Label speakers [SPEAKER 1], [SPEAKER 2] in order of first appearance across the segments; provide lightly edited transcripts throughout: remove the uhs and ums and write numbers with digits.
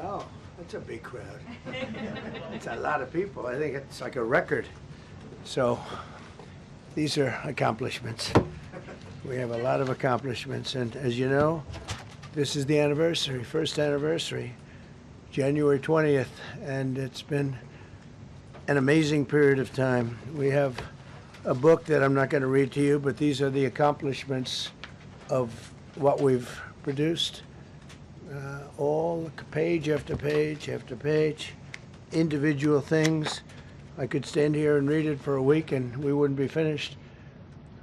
[SPEAKER 1] Wow, that's a big crowd. It's a lot of people. I think it's like a record. So these are accomplishments. We have a lot of accomplishments, and as you know, this is the anniversary, first anniversary, January 20th, and it's been an amazing period of time. We have a book that I'm not going to read to you, but these are the accomplishments of what we've produced. All page after page after page, individual things. I could stand here and read it for a week and we wouldn't be finished,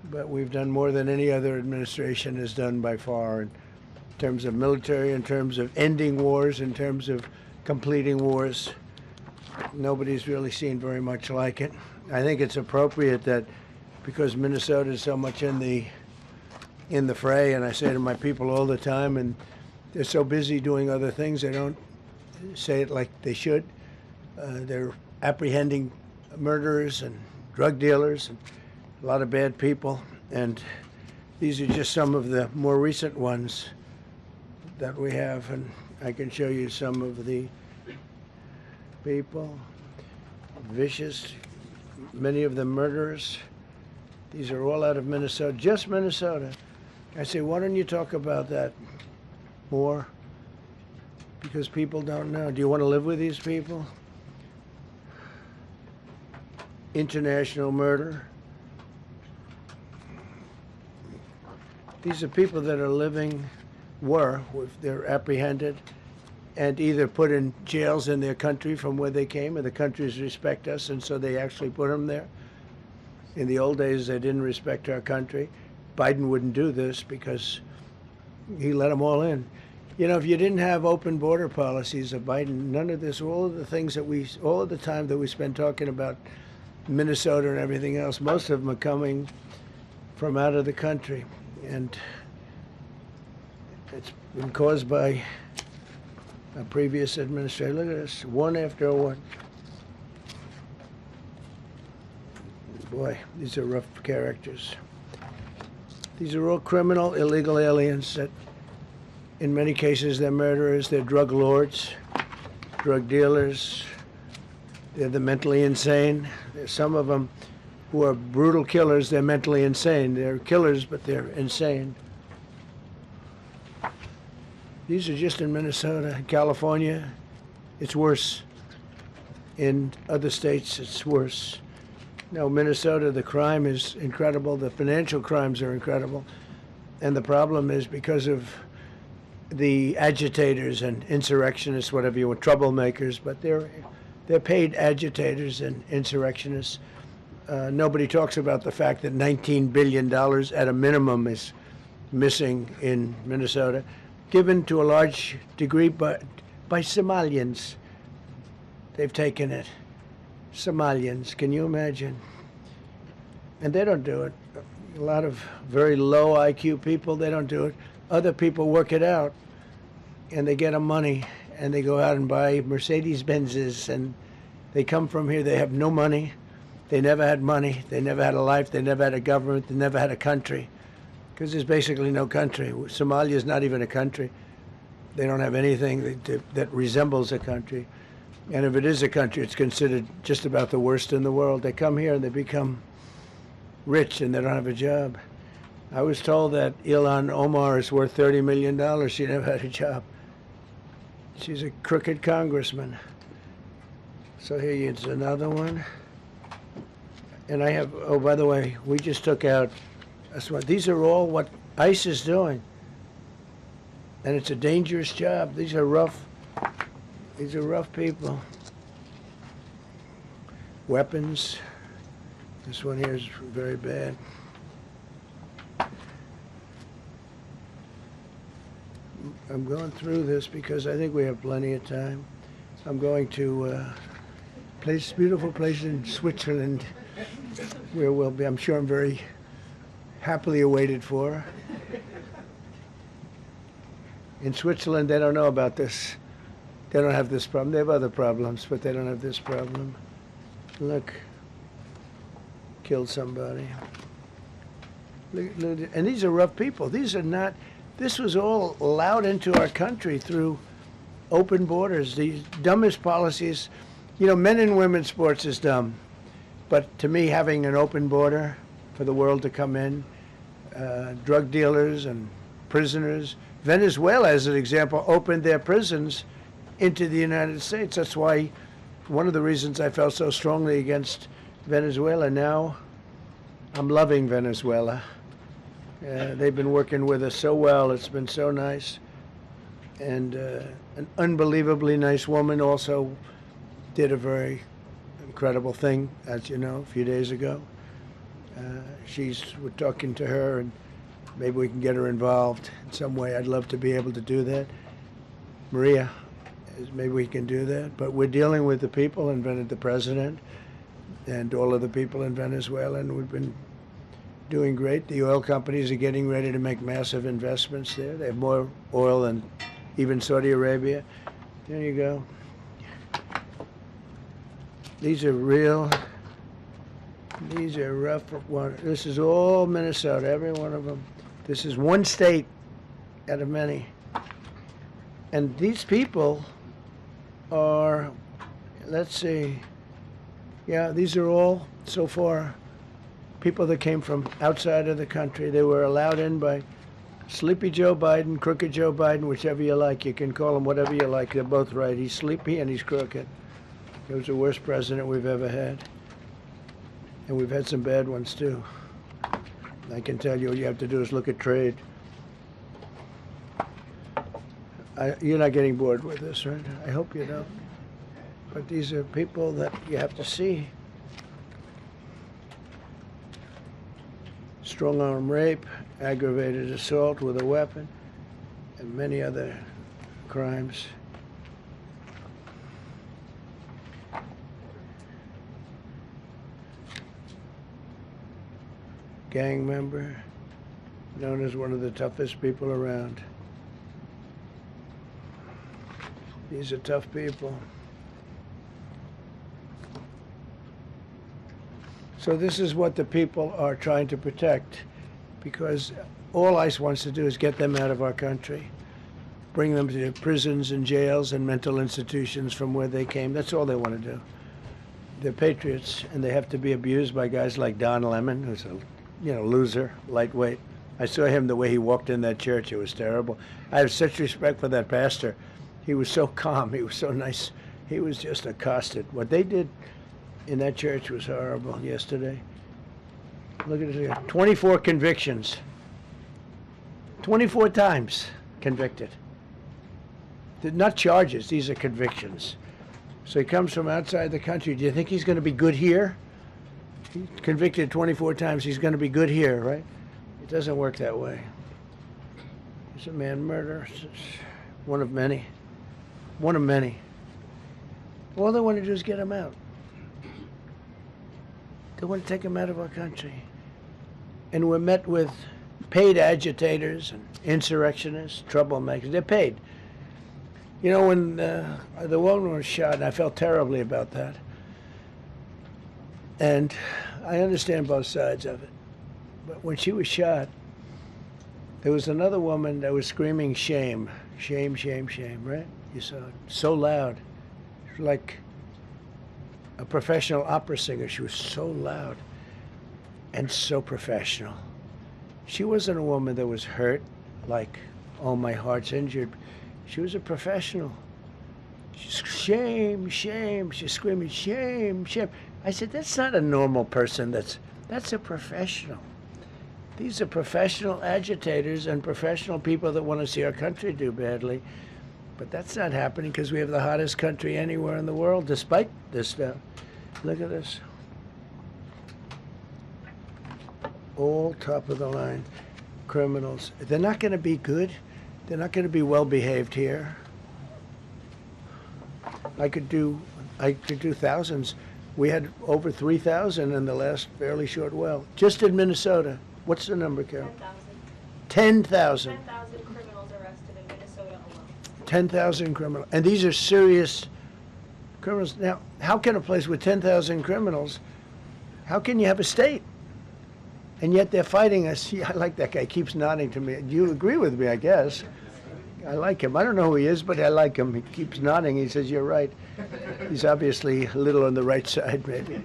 [SPEAKER 1] but we've done more than any other administration has done by far in terms of military, in terms of ending wars, in terms of completing wars. Nobody's really seen very much like it. I think it's appropriate that because Minnesota is so much in the fray, and I say to my people all the time, and they're so busy doing other things, they don't say it like they should. They're apprehending murderers and drug dealers and a lot of bad people, and these are just some of the more recent ones that we have, and I can show you some of the people, vicious, many of them murderers. These are all out of Minnesota, just Minnesota. I say, why don't you talk about that more? Because people don't know. Do you want to live with these people? International murder. These are people that are living, they're apprehended and either put in jails in their country from where they came, and the countries respect us, and so they actually put them there. In the old days, they didn't respect our country. Biden wouldn't do this because he let them all in. You know, if you didn't have open border policies of Biden, none of this, all of the things that all of the time that we spend talking about Minnesota and everything else, most of them are coming from out of the country. And it's been caused by a previous administration. Look at this, one after one. Boy, these are rough characters. These are all criminal, illegal aliens that, in many cases, they're murderers, they're drug lords, drug dealers, they're the mentally insane. There's some of them who are brutal killers, they're mentally insane. They're killers, but they're insane. These are just in Minnesota. California, it's worse. In other states, it's worse. Now, Minnesota, the crime is incredible. The financial crimes are incredible. And the problem is because of the agitators and insurrectionists, whatever you want, troublemakers, but they're paid agitators and insurrectionists. Nobody talks about the fact that $19 billion at a minimum is missing in Minnesota, given to a large degree by Somalians. They've taken it. Somalians, can you imagine? And they don't do it. A lot of very low IQ people, they don't do it. Other people work it out, and they get them money, and they go out and buy Mercedes-Benzes, and they come from here, they have no money. They never had money. They never had a life. They never had a government. They never had a country, because there's basically no country. Somalia is not even a country. They don't have anything that resembles a country. And if it is a country, it's considered just about the worst in the world. They come here and they become rich and they don't have a job. I was told that Ilhan Omar is worth $30 million. She never had a job. She's a crooked congressman. So here is another one. And I have, oh, by the way, we just took out, these are all what ICE is doing. And it's a dangerous job. These are rough people. Weapons. This one here is very bad. I'm going through this because I think we have plenty of time. I'm going to beautiful place in Switzerland where we'll be, I'm sure I'm very happily awaited for. In Switzerland, they don't know about this. They don't have this problem. They have other problems, but they don't have this problem. Look, killed somebody. Look, and these are rough people. These are not, this was all allowed into our country through open borders, the dumbest policies. You know, men and women's sports is dumb. But to me, having an open border for the world to come in, drug dealers and prisoners. Venezuela, as an example, opened their prisons into the United States. That's why one of the reasons I felt so strongly against Venezuela. Now I'm loving Venezuela. They've been working with us so well. It's been so nice. And an unbelievably nice woman also did a very incredible thing, as you know, a few days ago. We're talking to her, and maybe we can get her involved in some way. I'd love to be able to do that. Maria, maybe we can do that. But we're dealing with the people and the president and all of the people in Venezuela, and we've been doing great. The oil companies are getting ready to make massive investments there. They have more oil than even Saudi Arabia. There you go. These are rough. This is all Minnesota, every one of them. This is one state out of many. And these people are, let's see, yeah, these are all, so far, people that came from outside of the country. They were allowed in by Sleepy Joe Biden, Crooked Joe Biden, whichever you like. You can call him whatever you like. They're both right. He's sleepy and he's crooked. He was the worst president we've ever had. And we've had some bad ones, too. I can tell you, all you have to do is look at trade. You're not getting bored with this, right? I hope you don't. But these are people that you have to see. Strong-arm rape, aggravated assault with a weapon, and many other crimes. Gang member, known as one of the toughest people around. These are tough people. So this is what the people are trying to protect, because all ICE wants to do is get them out of our country, bring them to prisons and jails and mental institutions from where they came. That's all they want to do. They're patriots, and they have to be abused by guys like Don Lemon, who's a loser, lightweight. I saw him the way he walked in that church. It was terrible. I have such respect for that pastor. He was so calm. He was so nice. He was just accosted. What they did in that church was horrible yesterday. Look at it here. 24 convictions. 24 times convicted. They're not charges. These are convictions. So he comes from outside the country. Do you think he's going to be good here? He's convicted 24 times. He's going to be good here, right? It doesn't work that way. He's a man murderer. One of many. One of many. All they want to do is get him out. They want to take him out of our country. And we're met with paid agitators and insurrectionists, troublemakers. They're paid. You know, when the woman was shot, and I felt terribly about that. And I understand both sides of it. But when she was shot, there was another woman that was screaming shame, shame, shame, shame, right? You saw it. So loud. She was like a professional opera singer. She was so loud and so professional. She wasn't a woman that was hurt, like, oh, my heart's injured. She was a professional. She's shame, shame. She's screaming shame, shame. I said, that's not a normal person. That's a professional. These are professional agitators and professional people that want to see our country do badly. But that's not happening because we have the hottest country anywhere in the world, despite this stuff. Look at this. All top of the line criminals. They're not going to be good. They're not going to be well behaved here. I could do thousands. We had over 3,000 in the last fairly short while. Just in Minnesota. What's the number, Carol? 10,000.
[SPEAKER 2] 10,000 criminals arrested in Minnesota alone.
[SPEAKER 1] 10,000 criminals. And these are serious criminals. Now, how can a place with 10,000 criminals, how can you have a state? And yet they're fighting us. Yeah, I like that guy. He keeps nodding to me. You agree with me, I guess. I like him. I don't know who he is, but I like him. He keeps nodding. He says, "You're right." He's obviously a little on the right side, maybe.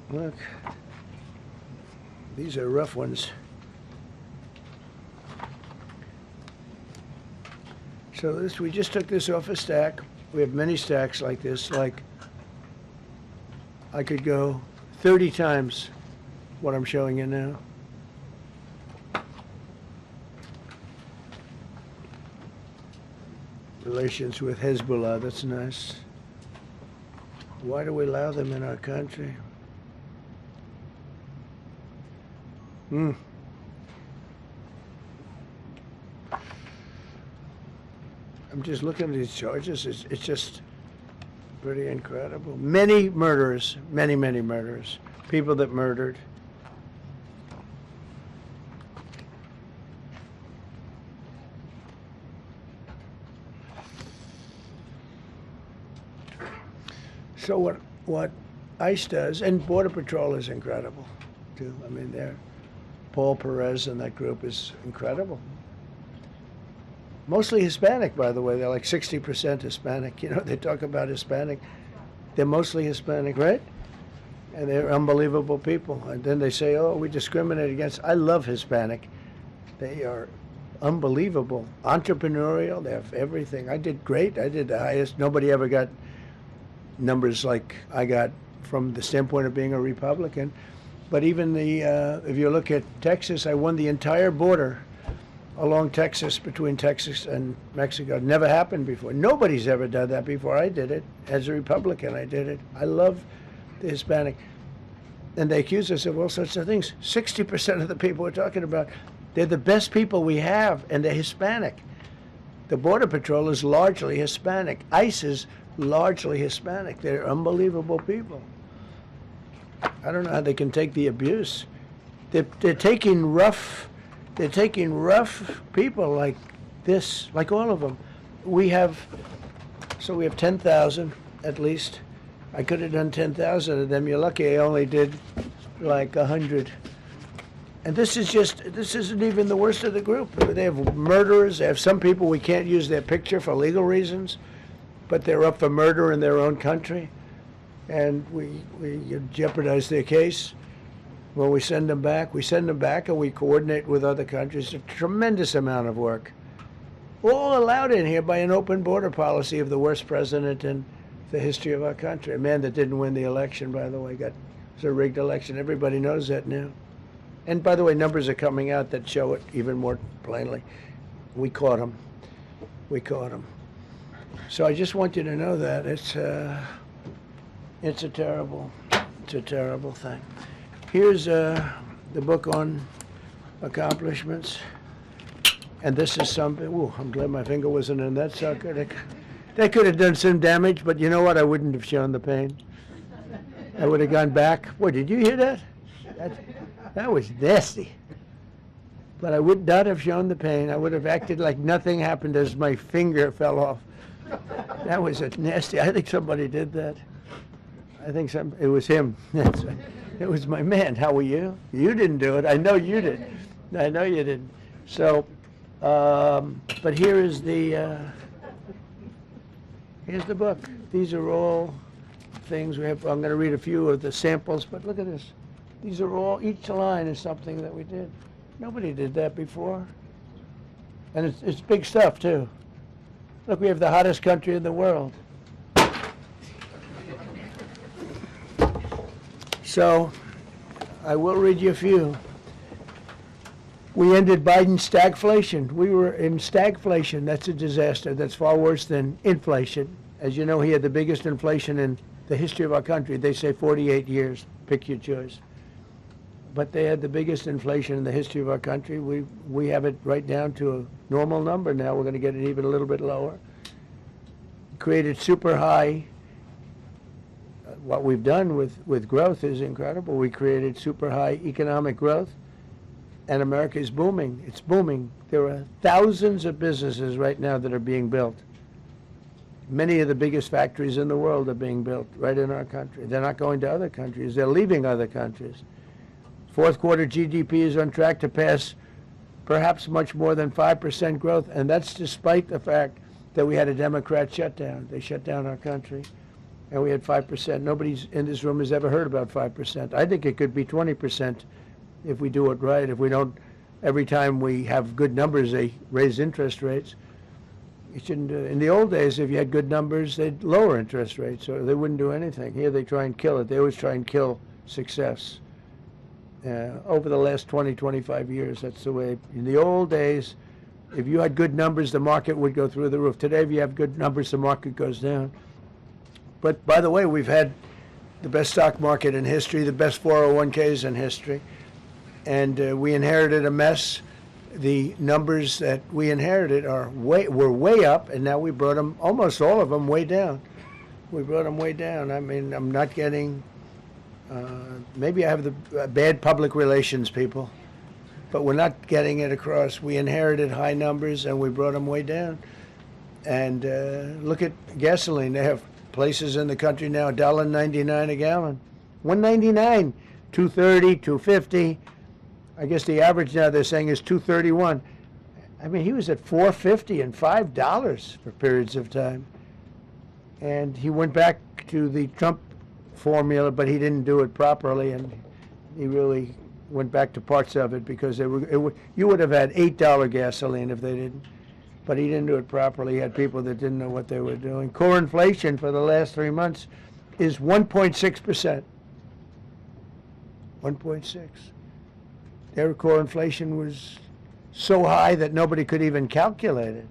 [SPEAKER 1] Look. These are rough ones. So this, we just took this off a stack. We have many stacks like this. Like, I could go 30 times what I'm showing you now. Relations with Hezbollah, that's nice. Why do we allow them in our country? I'm just looking at these charges. It's just pretty incredible. Many murderers, many murderers. People that murdered. So what ICE does, and Border Patrol is incredible, too. I mean, Paul Perez and that group is incredible. Mostly Hispanic, by the way. They're like 60% Hispanic. You know, they talk about Hispanic. They're mostly Hispanic, right? And they're unbelievable people. And then they say, oh, we discriminate against. I love Hispanic. They are unbelievable. Entrepreneurial. They have everything. I did great. I did the highest. Nobody ever got numbers like I got from the standpoint of being a Republican. But even if you look at Texas, I won the entire border along Texas, between Texas and Mexico. It never happened before. Nobody's ever done that before. I did it. As a Republican, I did it. I love the Hispanic. And they accuse us of all sorts of things. 60% of the people we're talking about, they're the best people we have, and they're Hispanic. The Border Patrol is largely Hispanic. ICE is largely Hispanic. They're unbelievable people. I don't know how they can take the abuse. They're taking rough people like this, like all of them. We have 10,000 at least. I could have done 10,000 of them. You're lucky I only did like 100. And this isn't even the worst of the group. They have murderers. They have some people we can't use their picture for legal reasons, but they're up for murder in their own country. And we jeopardize their case. When we send them back and we coordinate with other countries. A tremendous amount of work. All allowed in here by an open border policy of the worst president in the history of our country. A man that didn't win the election, by the way. It was a rigged election. Everybody knows that now. And by the way, numbers are coming out that show it even more plainly. We caught him. So I just want you to know that it's a terrible thing. Here's the book on accomplishments, and this is something. Ooh, I'm glad my finger wasn't in that sucker. That could have done some damage, but you know what? I wouldn't have shown the pain. I would have gone back. What, did you hear that? That was nasty. But I would not have shown the pain. I would have acted like nothing happened as my finger fell off. That was a nasty. I think somebody did that. It was him. It was my man. How were you? You didn't do it. I know you did. I know you didn't. So, but here's the book. These are all things we have. I'm going to read a few of the samples, but look at this. These are all, each line is something that we did. Nobody did that before. And it's big stuff, too. Look, we have the hottest country in the world. So, I will read you a few. We ended Biden's stagflation. We were in stagflation. That's a disaster. That's far worse than inflation. As you know, he had the biggest inflation in the history of our country. They say 48 years. Pick your choice. But they had the biggest inflation in the history of our country. We have it right down to a normal number now. We're going to get it even a little bit lower. Created super high. What we've done with growth is incredible. We created super high economic growth, and America is booming. It's booming. There are thousands of businesses right now that are being built. Many of the biggest factories in the world are being built right in our country. They're not going to other countries. They're leaving other countries. Fourth quarter GDP is on track to pass perhaps much more than 5% growth, and that's despite the fact that we had a Democrat shutdown. They shut down our country, and we had 5%. Nobody in this room has ever heard about 5%. I think it could be 20% if we do it right. If we don't, every time we have good numbers, they raise interest rates. You shouldn't do it. In the old days, if you had good numbers, they'd lower interest rates, or they wouldn't do anything. Here they try and kill it. They always try and kill success. Over the last 20, 25 years, that's the way. In the old days, if you had good numbers, the market would go through the roof. Today, if you have good numbers, the market goes down. But by the way, we've had the best stock market in history, the best 401ks in history, and we inherited a mess. The numbers that we inherited were way up, and now we brought them, almost all of them, way down. We brought them way down. I mean, I'm not getting, maybe I have the bad public relations people, but we're not getting it across. We inherited high numbers, and we brought them way down. And look at gasoline. They have places in the country now, $1.99 a gallon. $1.99, $2.30, $2.50. I guess the average now they're saying is $2.31. I mean, he was at $4.50 and $5 for periods of time. And he went back to the Trump formula, but he didn't do it properly, and he really went back to parts of it because you would have had $8 gasoline if they didn't. But he didn't do it properly. He had people that didn't know what they were doing. Core inflation for the last 3 months is 1.6%. 1.6. Their core inflation was so high that nobody could even calculate it.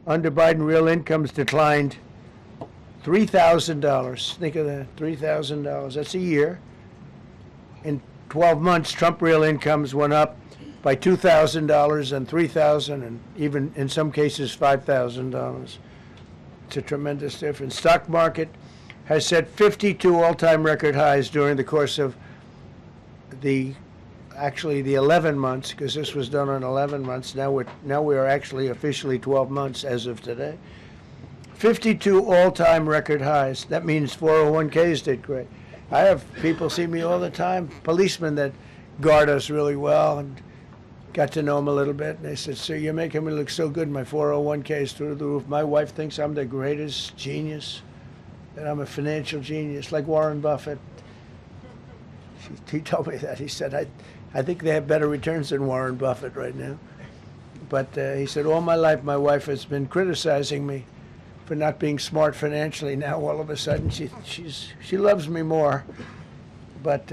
[SPEAKER 1] Under Biden, real incomes declined $3,000. Think of that, $3,000. That's a year. In 12 months, Trump real incomes went up by $2,000 and $3,000 and even in some cases $5,000. It's a tremendous difference. Stock market has set 52 all-time record highs during the course of the 11 months, because this was done on 11 months. Now we are actually officially 12 months as of today. 52 all-time record highs. That means 401ks did great. I have people see me all the time, policemen that guard us really well, and got to know them a little bit. And they said, "Sir, you're making me look so good. My 401ks through the roof. My wife thinks I'm the greatest genius, that I'm a financial genius, like Warren Buffett." He told me that. He said, I think they have better returns than Warren Buffett right now. But he said, all my life my wife has been criticizing me for not being smart financially. Now all of a sudden she loves me more. But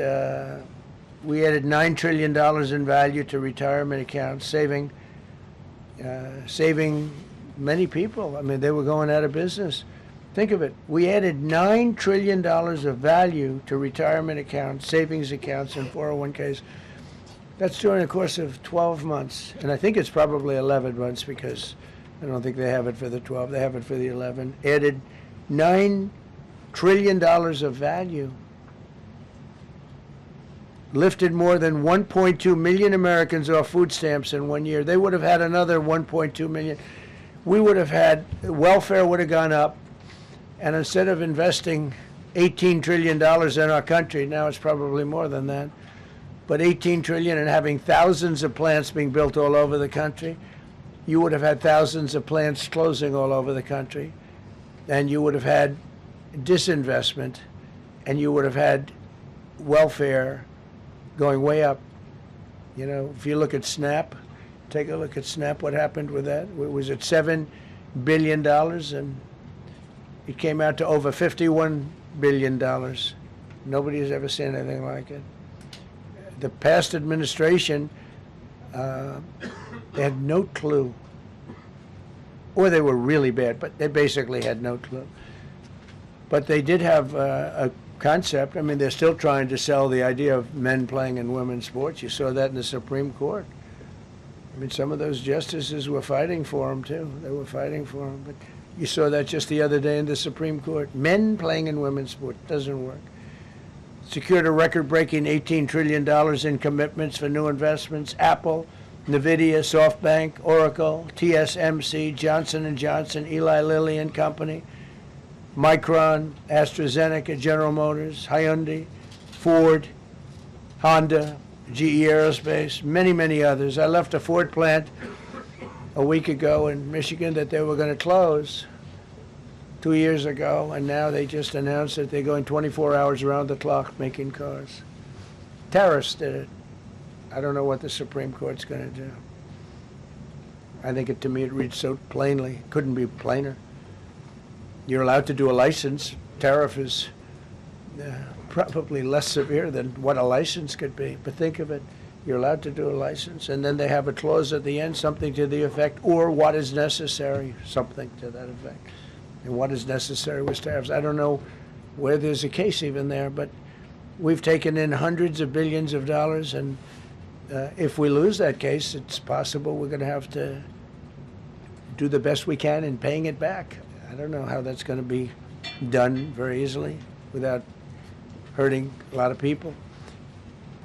[SPEAKER 1] we added $9 trillion in value to retirement accounts, saving many people. I mean, they were going out of business. Think of it. We added $9 trillion of value to retirement accounts, savings accounts, and 401ks. That's during the course of 12 months. And I think it's probably 11 months because I don't think they have it for the 12. They have it for the 11. Added $9 trillion of value. Lifted more than 1.2 million Americans off food stamps in 1 year. They would have had another 1.2 million. We would have had, welfare would have gone up. And instead of investing $18 trillion in our country, now it's probably more than that, but $18 trillion and having thousands of plants being built all over the country, you would have had thousands of plants closing all over the country, and you would have had disinvestment, and you would have had welfare going way up. You know, if you look at SNAP, take a look at SNAP, what happened with that? It was at $7 billion, and it came out to over $51 billion. Nobody has ever seen anything like it. The past administration, they had no clue. Or they were really bad, but they basically had no clue. But they did have a concept. I mean, they're still trying to sell the idea of men playing in women's sports. You saw that in the Supreme Court. I mean, some of those justices were fighting for them, too. They were fighting for them. But you saw that just the other day in the Supreme Court. Men playing in women's sports doesn't work. Secured a record-breaking $18 trillion in commitments for new investments. Apple, NVIDIA, SoftBank, Oracle, TSMC, Johnson & Johnson, Eli Lilly and Company, Micron, AstraZeneca, General Motors, Hyundai, Ford, Honda, GE Aerospace, many, many others. I left a Ford plant a week ago in Michigan that they were going to close 2 years ago, and now they just announced that they're going 24 hours around the clock making cars. Tariffs did it. I don't know what the Supreme Court's going to do. I think to me it reads so plainly. Couldn't be plainer. You're allowed to do a license. Tariff is probably less severe than what a license could be. But think of it. You're allowed to do a license, and then they have a clause at the end, something to the effect, or what is necessary, something to that effect. And what is necessary with tariffs. I don't know where there's a case even there, but we've taken in hundreds of billions of dollars, and if we lose that case, it's possible we're going to have to do the best we can in paying it back. I don't know how that's going to be done very easily without hurting a lot of people.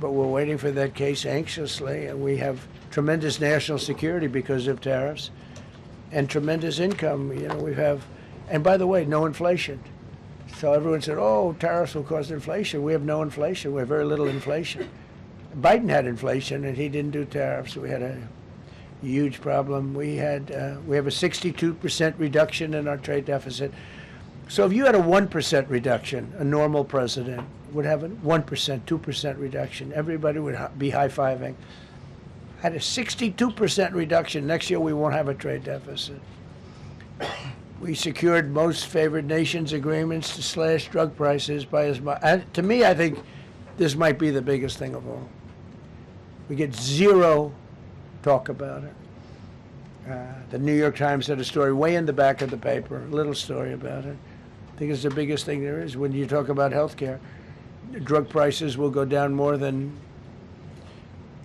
[SPEAKER 1] But we're waiting for that case anxiously, and we have tremendous national security because of tariffs and tremendous income. You know, we have, and by the way, no inflation. So everyone said, oh, tariffs will cause inflation. We have no inflation. We have very little inflation. Biden had inflation, and he didn't do tariffs. We had a huge problem. We have a 62% reduction in our trade deficit. So if you had a 1% reduction, a normal president would have a 1%, 2% reduction. Everybody would be high-fiving. Had a 62% reduction. Next year we won't have a trade deficit. We secured most favored nations agreements to slash drug prices by as much. To me, I think this might be the biggest thing of all. We get zero talk about it. The New York Times had a story way in the back of the paper, a little story about it. I think it's the biggest thing there is when you talk about health care. Drug prices will go down more than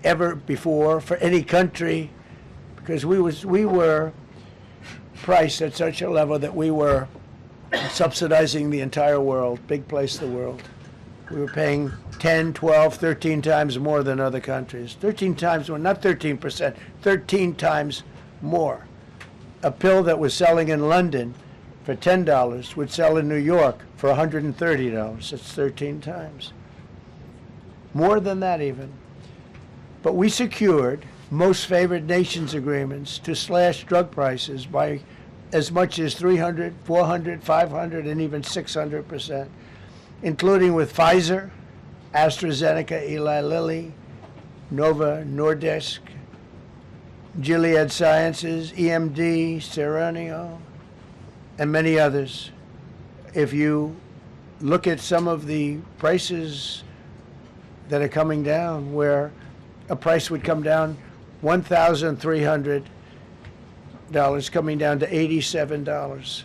[SPEAKER 1] ever before for any country because we were priced at such a level that we were subsidizing the entire world, big place the world. We were paying 10, 12, 13 times more than other countries. 13 times more, not 13%, 13 times more. A pill that was selling in London for $10 would sell in New York for $130. It's 13 times. More than that even. But we secured most favored nations agreements to slash drug prices by as much as 300, 400, 500, and even 600%, including with Pfizer, AstraZeneca, Eli Lilly, Nova Nordisk, Gilead Sciences, EMD, Serenio, and many others. If you look at some of the prices that are coming down, where a price would come down $1,300 coming down to $87.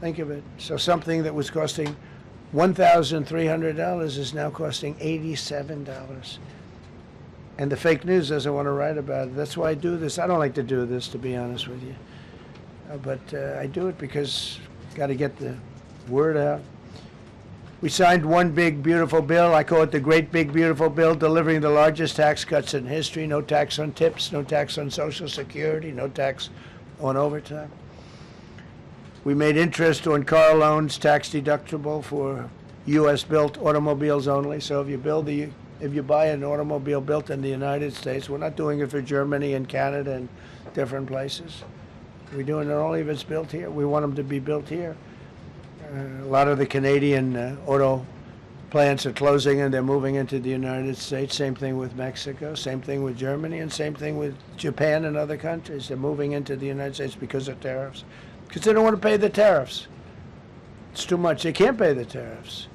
[SPEAKER 1] Think of it. So something that was costing $1,300 is now costing $87. And the fake news doesn't want to write about it. That's why I do this. I don't like to do this, to be honest with you. But I do it because got to get the word out. We signed one big, beautiful bill. I call it the Great Big Beautiful Bill, delivering the largest tax cuts in history. No tax on tips, no tax on Social Security, no tax on overtime. We made interest on car loans tax deductible for U.S.-built automobiles only. So if you buy an automobile built in the United States, we're not doing it for Germany and Canada and different places. We're doing it only if it's built here. We want them to be built here. A lot of the Canadian auto plants are closing and they're moving into the United States. Same thing with Mexico, same thing with Germany, and same thing with Japan and other countries. They're moving into the United States because of tariffs. Because they don't want to pay the tariffs. It's too much. They can't pay the tariffs.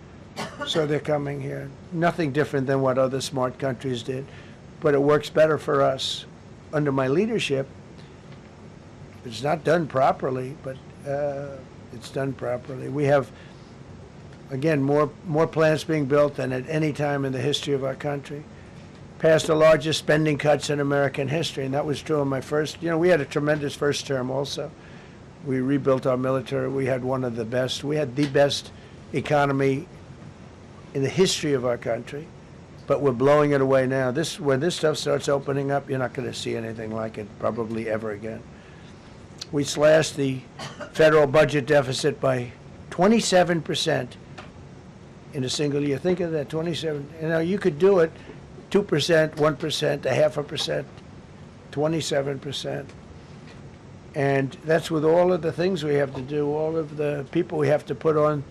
[SPEAKER 1] So they're coming here. Nothing different than what other smart countries did. But it works better for us. Under my leadership, it's not done properly, but it's done properly. We have, again, more plants being built than at any time in the history of our country. Passed the largest spending cuts in American history, and that was true in my first, we had a tremendous first term also. We rebuilt our military. We had one of the best. We had the best economy in the history of our country, but we're blowing it away now. When this stuff starts opening up, you're not going to see anything like it probably ever again. We slashed the federal budget deficit by 27% in a single year. Think of that, 27. You could do it 2%, 1%, 0.5%, 27%. And that's with all of the things we have to do, all of the people we have to put on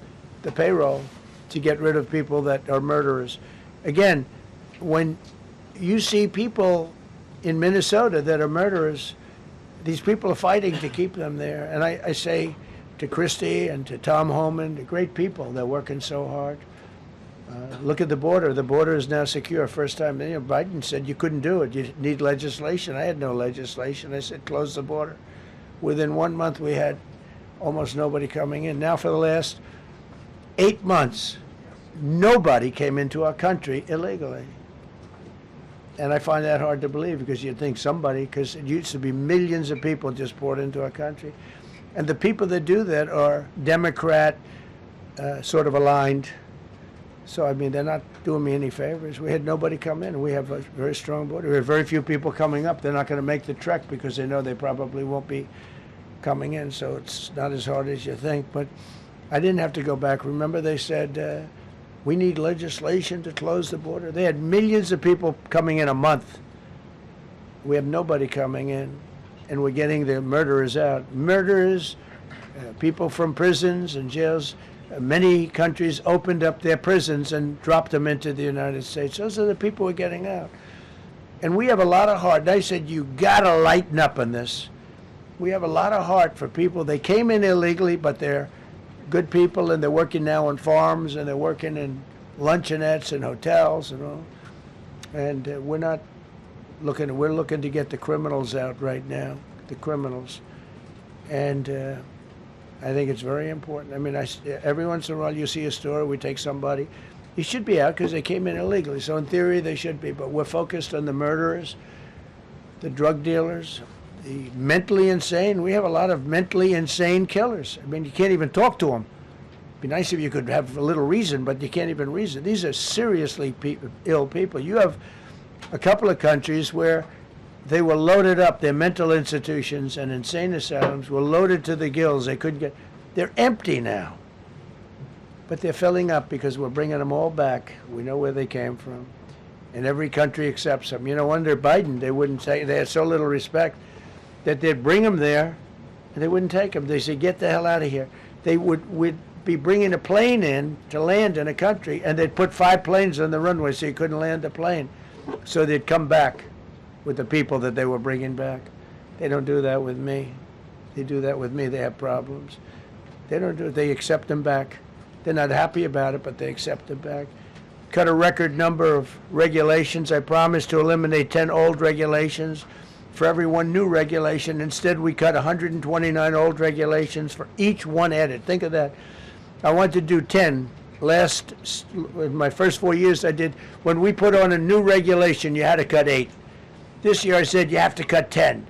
[SPEAKER 1] the payroll to get rid of people that are murderers. Again, when you see people in Minnesota that are murderers, these people are fighting to keep them there. And I say to Christie and to Tom Homan, the great people, they're working so hard. Look at the border. The border is now secure. First time, Biden said you couldn't do it. You need legislation. I had no legislation. I said close the border. Within 1 month, we had almost nobody coming in. Now for the last 8 months, nobody came into our country illegally. And I find that hard to believe because you'd think somebody, because it used to be millions of people just poured into our country. And the people that do that are Democrat, sort of aligned. So, I mean, they're not doing me any favors. We had nobody come in. We have a very strong border. We have very few people coming up. They're not going to make the trek because they know they probably won't be coming in. So it's not as hard as you think. But I didn't have to go back. Remember, they said, we need legislation to close the border. They had millions of people coming in a month. We have nobody coming in, and we're getting the murderers out. Murderers, people from prisons and jails. Many countries opened up their prisons and dropped them into the United States. Those are the people we're getting out. And we have a lot of heart. And I said, you got to lighten up on this. We have a lot of heart for people. They came in illegally, but they're good people, and they're working now on farms, and they're working in luncheonettes and hotels and all. And we're looking to get the criminals out right now, the criminals. And I think it's very important. I mean, every once in a while you see a story, we take somebody. He should be out because they came in illegally. So in theory, they should be. But we're focused on the murderers, the drug dealers, the mentally insane. We have a lot of mentally insane killers. I mean, you can't even talk to them. It'd be nice if you could have a little reason, but you can't even reason. These are seriously ill people. You have a couple of countries where they were loaded up. Their mental institutions and insane asylums were loaded to the gills. They couldn't get. They're empty now. But they're filling up because we're bringing them all back. We know where they came from. And every country accepts them. You know, under Biden, they wouldn't take. They had so little respect that they'd bring them there, and they wouldn't take them. They said, get the hell out of here. They would be bringing a plane in to land in a country, and they'd put 5 planes on the runway so you couldn't land the plane. So they'd come back with the people that they were bringing back. They don't do that with me. They do that with me. They have problems. They don't do it. They accept them back. They're not happy about it, but they accept them back. Cut a record number of regulations. I promised to eliminate 10 old regulations for every one new regulation. Instead, we cut 129 old regulations for each one added. Think of that. I wanted to do 10. In my first 4 years, I did. When we put on a new regulation, you had to cut 8. This year I said you have to cut 10.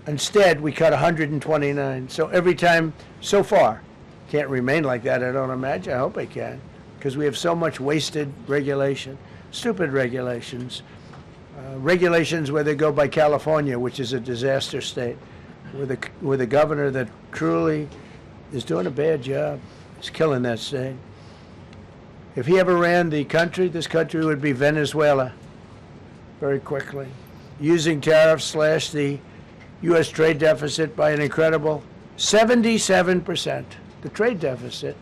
[SPEAKER 1] Instead, we cut 129. So every time, so far, can't remain like that, I don't imagine. I hope I can, because we have so much wasted regulation, stupid regulations. Regulations where they go by California, which is a disaster state, with a governor that truly is doing a bad job. He's killing that state. If he ever ran the country, this country would be Venezuela. Very quickly. Using tariffs slashed the U.S. trade deficit by an incredible 77%. The trade deficit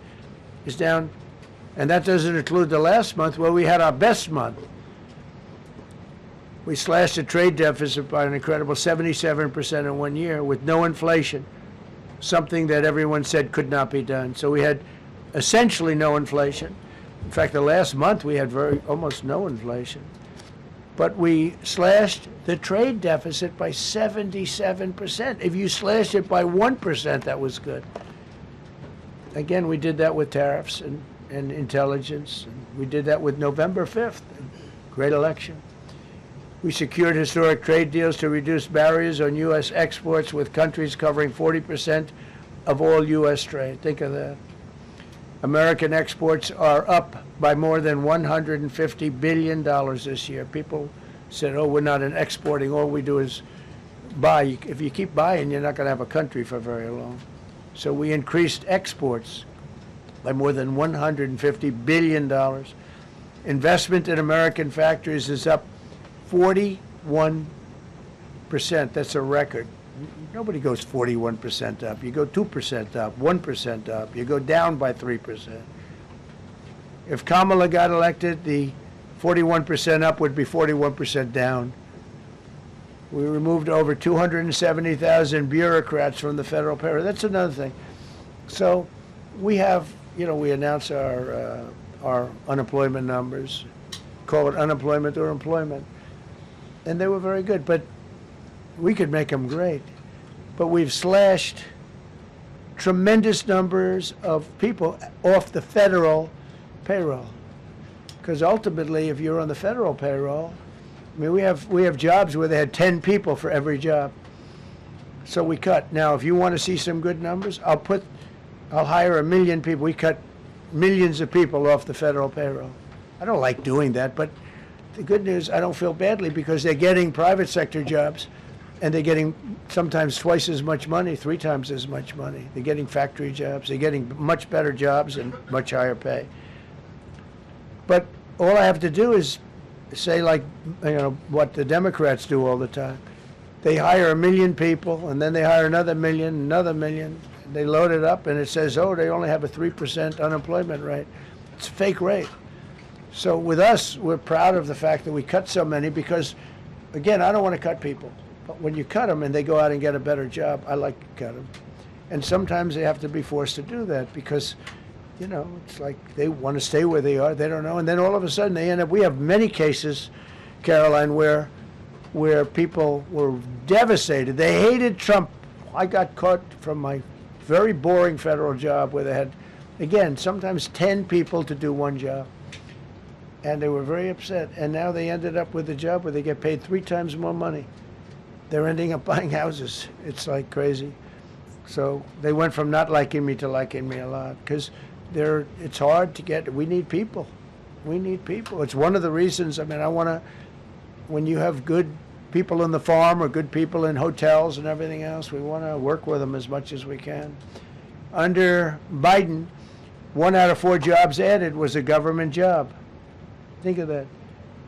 [SPEAKER 1] is down, and that doesn't include the last month where we had our best month. We slashed the trade deficit by an incredible 77% in 1 year with no inflation, something that everyone said could not be done. So we had essentially no inflation. In fact, the last month we had almost no inflation. But we slashed the trade deficit by 77%. If you slashed it by 1%, that was good. Again, we did that with tariffs and intelligence. We did that with November 5th, great election. We secured historic trade deals to reduce barriers on U.S. exports with countries covering 40% of all U.S. trade. Think of that. American exports are up by more than $150 billion this year. People said, oh, we're not an exporting. All we do is buy. If you keep buying, you're not going to have a country for very long. So we increased exports by more than $150 billion. Investment in American factories is up 41%. That's a record. Nobody goes 41% up. You go 2% up, 1% up. You go down by 3%. If Kamala got elected, the 41% up would be 41% down. We removed over 270,000 bureaucrats from the federal payroll. That's another thing. So we have, we announce our unemployment numbers, call it unemployment or employment, and they were very good. But we could make them great. But we've slashed tremendous numbers of people off the federal payroll. Because ultimately, if you're on the federal payroll, I mean, we have jobs where they had 10 people for every job. So we cut. Now, if you want to see some good numbers, I'll hire 1 million people. We cut millions of people off the federal payroll. I don't like doing that, but the good news, I don't feel badly because they're getting private sector jobs, and they're getting sometimes twice as much money, 3 times as much money. They're getting factory jobs. They're getting much better jobs and much higher pay. But all I have to do is say, like, what the Democrats do all the time. They hire 1 million people, and then they hire another million. They load it up, and it says, oh, they only have a 3% unemployment rate. It's a fake rate. So with us, we're proud of the fact that we cut so many because, again, I don't want to cut people. But when you cut them and they go out and get a better job, I like to cut them. And sometimes they have to be forced to do that because, it's like they want to stay where they are. They don't know. And then all of a sudden they end up, we have many cases, Caroline, where people were devastated. They hated Trump. I got caught from my very boring federal job where they had, again, sometimes 10 people to do one job. And they were very upset. And now they ended up with a job where they get paid 3 times more money. They're ending up buying houses. It's like crazy. So they went from not liking me to liking me a lot because it's hard to get. We need people. We need people. It's one of the reasons. I mean, when you have good people in the farm or good people in hotels and everything else, we want to work with them as much as we can. Under Biden, 1 out of 4 jobs added was a government job. Think of that.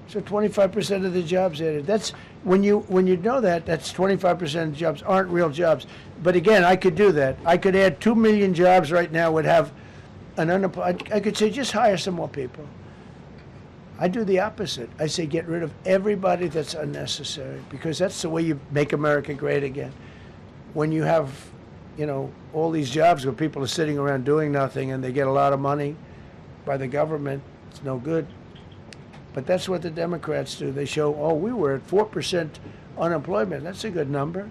[SPEAKER 1] So 25% of the jobs added. That's when you know that, that's 25% of the jobs aren't real jobs. But again, I could do that. I could add 2 million jobs right now, would have an unemployment. I could say just hire some more people. I do the opposite. I say get rid of everybody that's unnecessary because that's the way you make America great again. When you have, all these jobs where people are sitting around doing nothing and they get a lot of money by the government, it's no good. But that's what the Democrats do. They show, we were at 4% unemployment. That's a good number.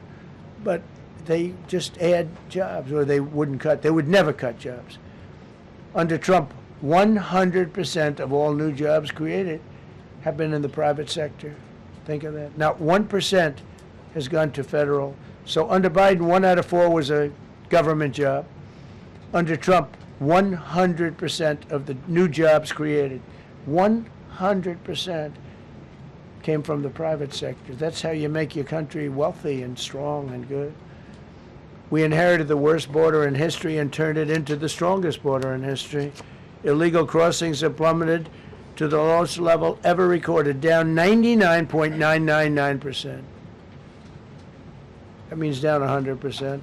[SPEAKER 1] But they just add jobs, or they wouldn't cut. They would never cut jobs. Under Trump, 100% of all new jobs created have been in the private sector. Think of that. Not 1% has gone to federal. So under Biden, 1 out of 4 was a government job. Under Trump, 100% of the new jobs created, 100% came from the private sector. That's how you make your country wealthy and strong and good. We inherited the worst border in history and turned it into the strongest border in history. Illegal crossings have plummeted to the lowest level ever recorded, down 99.999%. That means down 100%.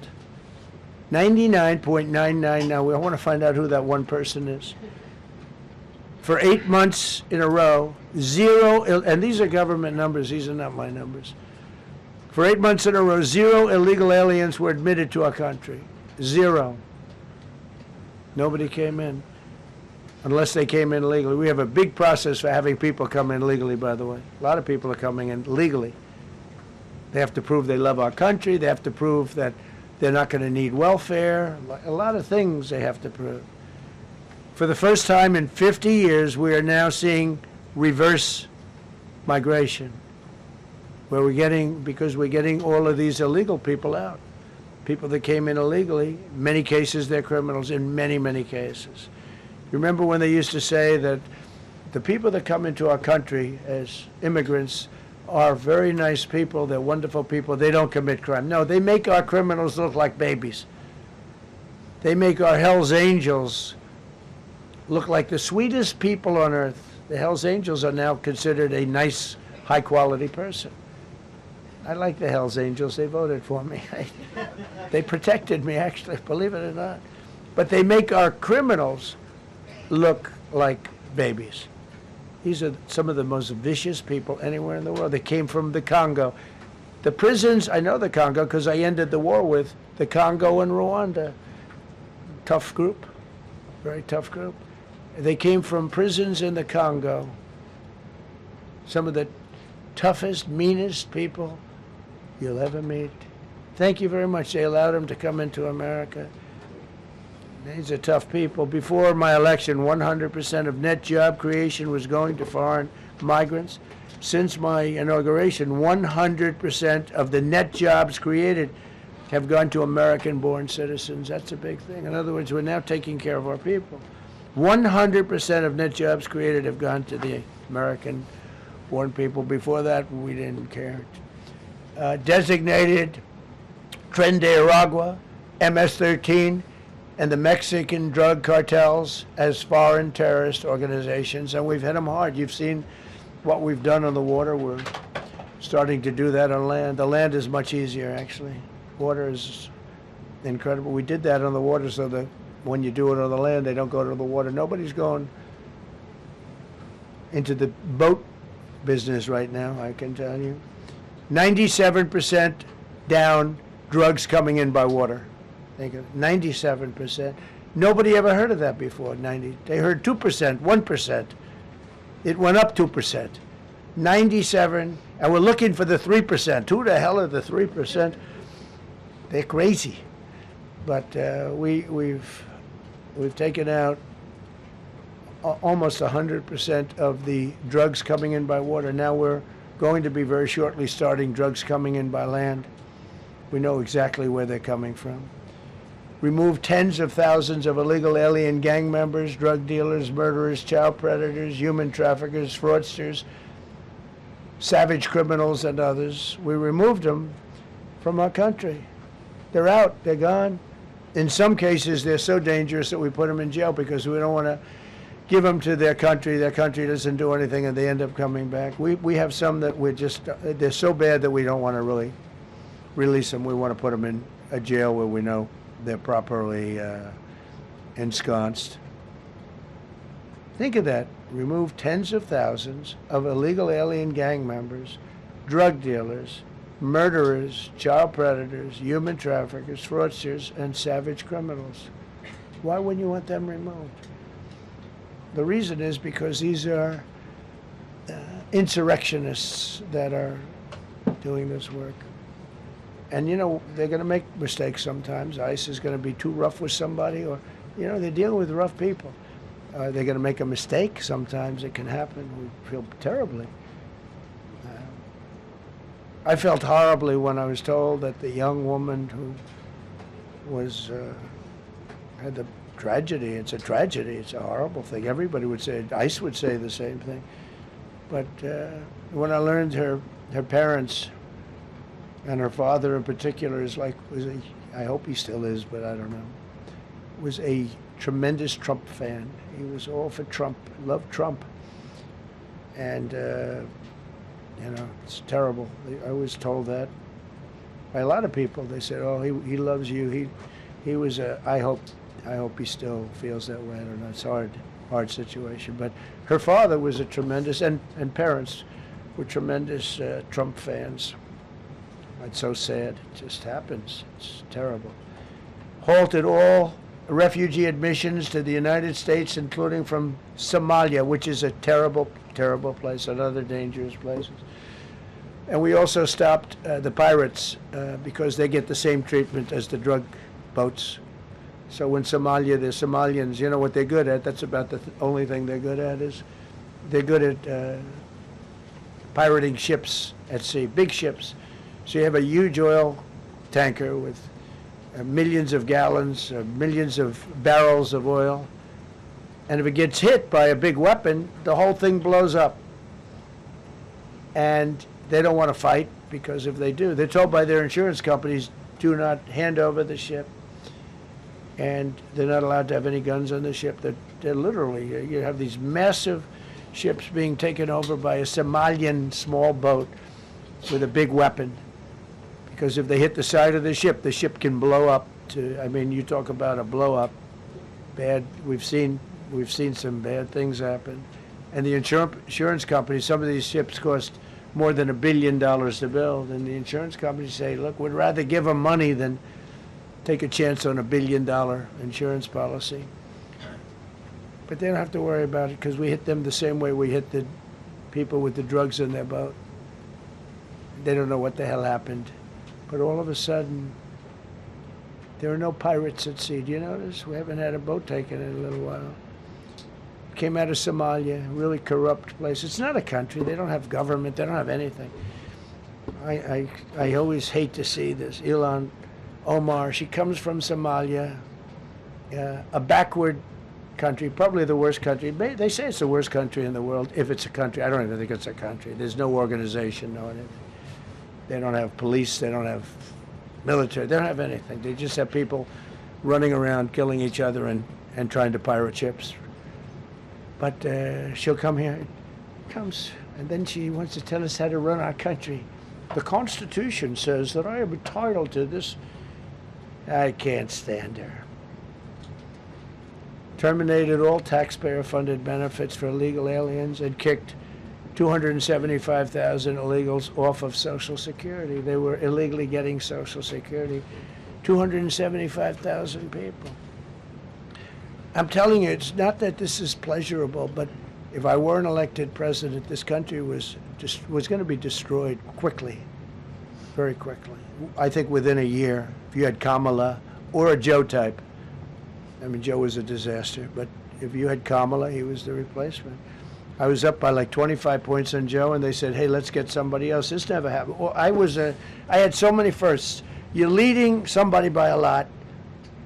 [SPEAKER 1] 99.99. Now, I want to find out who that one person is. For 8 months in a row, 0, and these are government numbers, these are not my numbers. For 8 months in a row, 0 illegal aliens were admitted to our country. 0. Nobody came in, unless they came in legally. We have a big process for having people come in legally, by the way. A lot of people are coming in legally. They have to prove they love our country. They have to prove that they're not going to need welfare. A lot of things they have to prove. For the first time in 50 years, we are now seeing reverse migration, where because we're getting all of these illegal people out. People that came in illegally, in many cases they're criminals, in many, many cases. Remember when they used to say that the people that come into our country as immigrants are very nice people, they're wonderful people, they don't commit crime. No, they make our criminals look like babies. They make our Hell's Angels look like the sweetest people on earth. The Hells Angels are now considered a nice, high-quality person. I like the Hells Angels. They voted for me. They protected me, actually, believe it or not. But they make our criminals look like babies. These are some of the most vicious people anywhere in the world. They came from the Congo. The prisons, I know the Congo because I ended the war with the Congo and Rwanda. Tough group, very tough group. They came from prisons in the Congo. Some of the toughest, meanest people you'll ever meet. Thank you very much. They allowed them to come into America. These are tough people. Before my election, 100% of net job creation was going to foreign migrants. Since my inauguration, 100% of the net jobs created have gone to American-born citizens. That's a big thing. In other words, we're now taking care of our people. 100% of net jobs created have gone to the American-born people. Before that, we didn't care. Designated Tren de Aragua, MS-13, and the Mexican drug cartels as foreign terrorist organizations, and we've hit them hard. You've seen what we've done on the water. We're starting to do that on land. The land is much easier, actually. Water is incredible. We did that on the water so that when you do it on the land, they don't go to the water. Nobody's going into the boat business right now, I can tell you. 97% down drugs coming in by water. Think of it, 97%. Nobody ever heard of that before. They heard 2%, 1%. It went up 2%. 97, and we're looking for the 3%. Who the hell are the 3%? They're crazy. But we've taken out almost 100% of the drugs coming in by water. Now we're going to be very shortly starting drugs coming in by land. We know exactly where they're coming from. Remove tens of thousands of illegal alien gang members, drug dealers, murderers, child predators, human traffickers, fraudsters, savage criminals, and others. We removed them from our country. They're out. They're gone. In some cases, they're so dangerous that we put them in jail because we don't want to give them to their country. Their country doesn't do anything, and they end up coming back. We have some that they're so bad that we don't want to really release them. We want to put them in a jail where we know they're properly ensconced. Think of that. Remove tens of thousands of illegal alien gang members, drug dealers, murderers, child predators, human traffickers, fraudsters, and savage criminals. Why wouldn't you want them removed? The reason is because these are insurrectionists that are doing this work. And, you know, they're going to make mistakes sometimes. ICE is going to be too rough with somebody, or, you know, they're dealing with rough people. They're going to make a mistake sometimes. It can happen. We feel terribly. I felt horribly when I was told that the young woman who was had the tragedy. It's a tragedy. It's a horrible thing. Everybody would say, ICE would say the same thing. But when I learned her parents, and her father in particular I hope he still is, but I don't know, was a tremendous Trump fan. He was all for Trump, loved Trump. And, you know, it's terrible. I was told that by a lot of people. They said, oh, he loves you. He was I hope he still feels that way. I don't know. It's a hard situation. But her father was a tremendous, and parents were tremendous Trump fans. It's so sad. It just happens. It's terrible. Halted all refugee admissions to the United States, including from Somalia, which is a terrible, terrible place, another dangerous place. And we also stopped the pirates because they get the same treatment as the drug boats. So in Somalia, the Somalians, you know what they're good at? That's about the only thing they're good at is they're good at pirating ships at sea, big ships. So you have a huge oil tanker with millions of gallons, millions of barrels of oil. And if it gets hit by a big weapon, the whole thing blows up. And they don't want to fight, because if they do, they're told by their insurance companies, do not hand over the ship. And they're not allowed to have any guns on the ship. They're literally, you have these massive ships being taken over by a Somalian small boat with a big weapon. Because if they hit the side of the ship can blow up. I mean, you talk about a blow up. Bad. We've seen some bad things happen. And the insurance companies, some of these ships cost more than $1 billion to build, and the insurance companies say, look, we'd rather give them money than take a chance on $1 billion insurance policy. But they don't have to worry about it because we hit them the same way we hit the people with the drugs in their boat. They don't know what the hell happened. But all of a sudden, there are no pirates at sea. Do you notice? We haven't had a boat taken in a little while. Came out of Somalia, really corrupt place. It's not a country. They don't have government. They don't have anything. I always hate to see this. Ilan Omar, she comes from Somalia, a backward country, probably the worst country. They say it's the worst country in the world, if it's a country. I don't even think it's a country. There's no organization, no anything. They don't have police. They don't have military. They don't have anything. They just have people running around, killing each other and trying to pirate ships. But she'll come here, comes, and then she wants to tell us how to run our country. The Constitution says that I am entitled to this. I can't stand her. Terminated all taxpayer-funded benefits for illegal aliens and kicked 275,000 illegals off of Social Security. They were illegally getting Social Security. 275,000 people. I'm telling you, it's not that this is pleasurable, but if I weren't elected president, this country was going to be destroyed quickly, very quickly. I think within a year, if you had Kamala or a Joe type. I mean, Joe was a disaster, but if you had Kamala, he was the replacement. I was up by like 25 points on Joe, and they said, hey, let's get somebody else. This never happened. Well, I had so many firsts. You're leading somebody by a lot.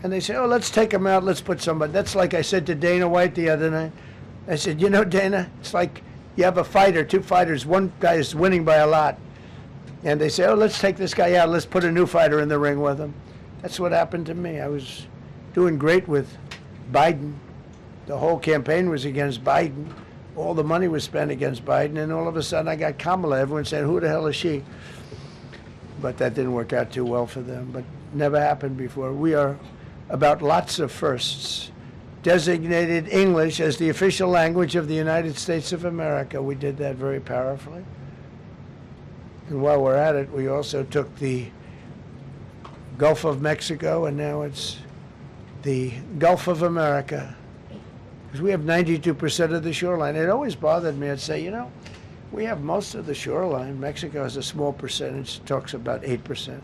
[SPEAKER 1] And they say, oh, let's take him out, let's put somebody. That's like I said to Dana White the other night. I said, you know, Dana, it's like you have a fighter, two fighters, one guy is winning by a lot. And they say, oh, let's take this guy out, let's put a new fighter in the ring with him. That's what happened to me. I was doing great with Biden. The whole campaign was against Biden. All the money was spent against Biden, and all of a sudden I got Kamala. Everyone said, who the hell is she? But that didn't work out too well for them, but never happened before. We are about lots of firsts. Designated English as the official language of the United States of America. We did that very powerfully. And while we're at it, we also took the Gulf of Mexico, and now it's the Gulf of America. Because we have 92% of the shoreline. It always bothered me. I'd say, you know, we have most of the shoreline. Mexico has a small percentage, talks about 8%.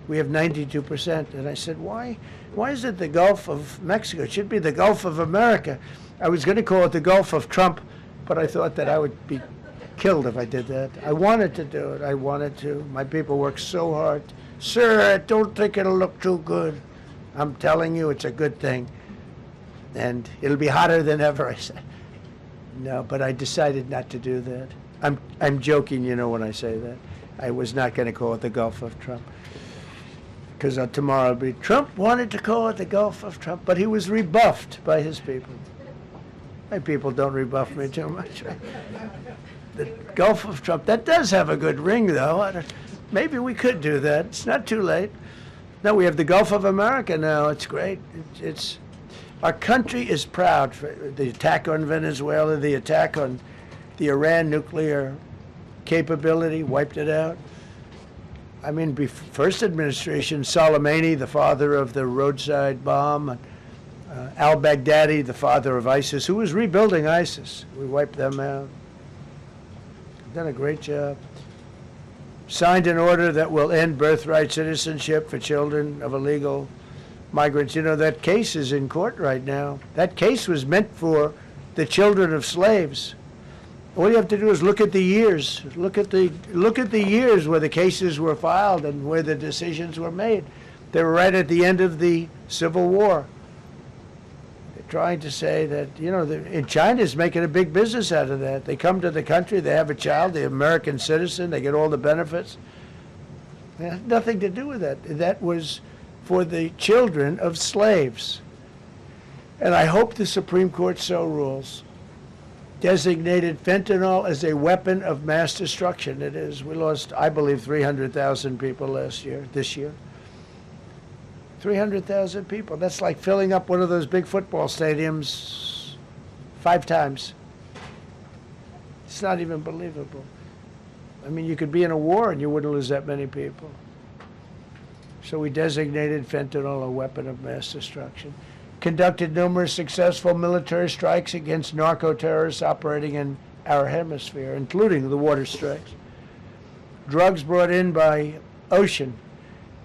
[SPEAKER 1] We have 92%. And I said, why is it the Gulf of Mexico? It should be the Gulf of America. I was going to call it the Gulf of Trump, but I thought that I would be killed if I did that. I wanted to do it. I wanted to. My people worked so hard. Sir, I don't think it'll look too good. I'm telling you, it's a good thing. And it'll be hotter than ever, I said. No, but I decided not to do that. I'm joking, you know, when I say that. I was not going to call it the Gulf of Trump. Because tomorrow it'll be, Trump wanted to call it the Gulf of Trump, but he was rebuffed by his people. My people don't rebuff me too much. The Gulf of Trump, that does have a good ring, though. Maybe we could do that. It's not too late. No, we have the Gulf of America now. It's great. Our country is proud for the attack on Venezuela, the attack on the Iran nuclear capability, wiped it out. I mean, first administration, Soleimani, the father of the roadside bomb, al-Baghdadi, the father of ISIS, who was rebuilding ISIS. We wiped them out. Done a great job. Signed an order that will end birthright citizenship for children of illegal migrants. You know, that case is in court right now. That case was meant for the children of slaves. All you have to do is look at the years. Look at the years where the cases were filed and where the decisions were made. They were right at the end of the Civil War. They're trying to say that, you know, in China's making a big business out of that. They come to the country, they have a child, they're American citizen, they get all the benefits. It had nothing to do with that. That was for the children of slaves. And I hope the Supreme Court so rules. designated fentanyl as a weapon of mass destruction. It is. We lost, I believe, 300,000 people this year. 300,000 people. That's like filling up one of those big football stadiums 5 times. It's not even believable. I mean, you could be in a war and you wouldn't lose that many people. So we designated fentanyl a weapon of mass destruction. Conducted numerous successful military strikes against narco-terrorists operating in our hemisphere, including the water strikes. Drugs brought in by ocean.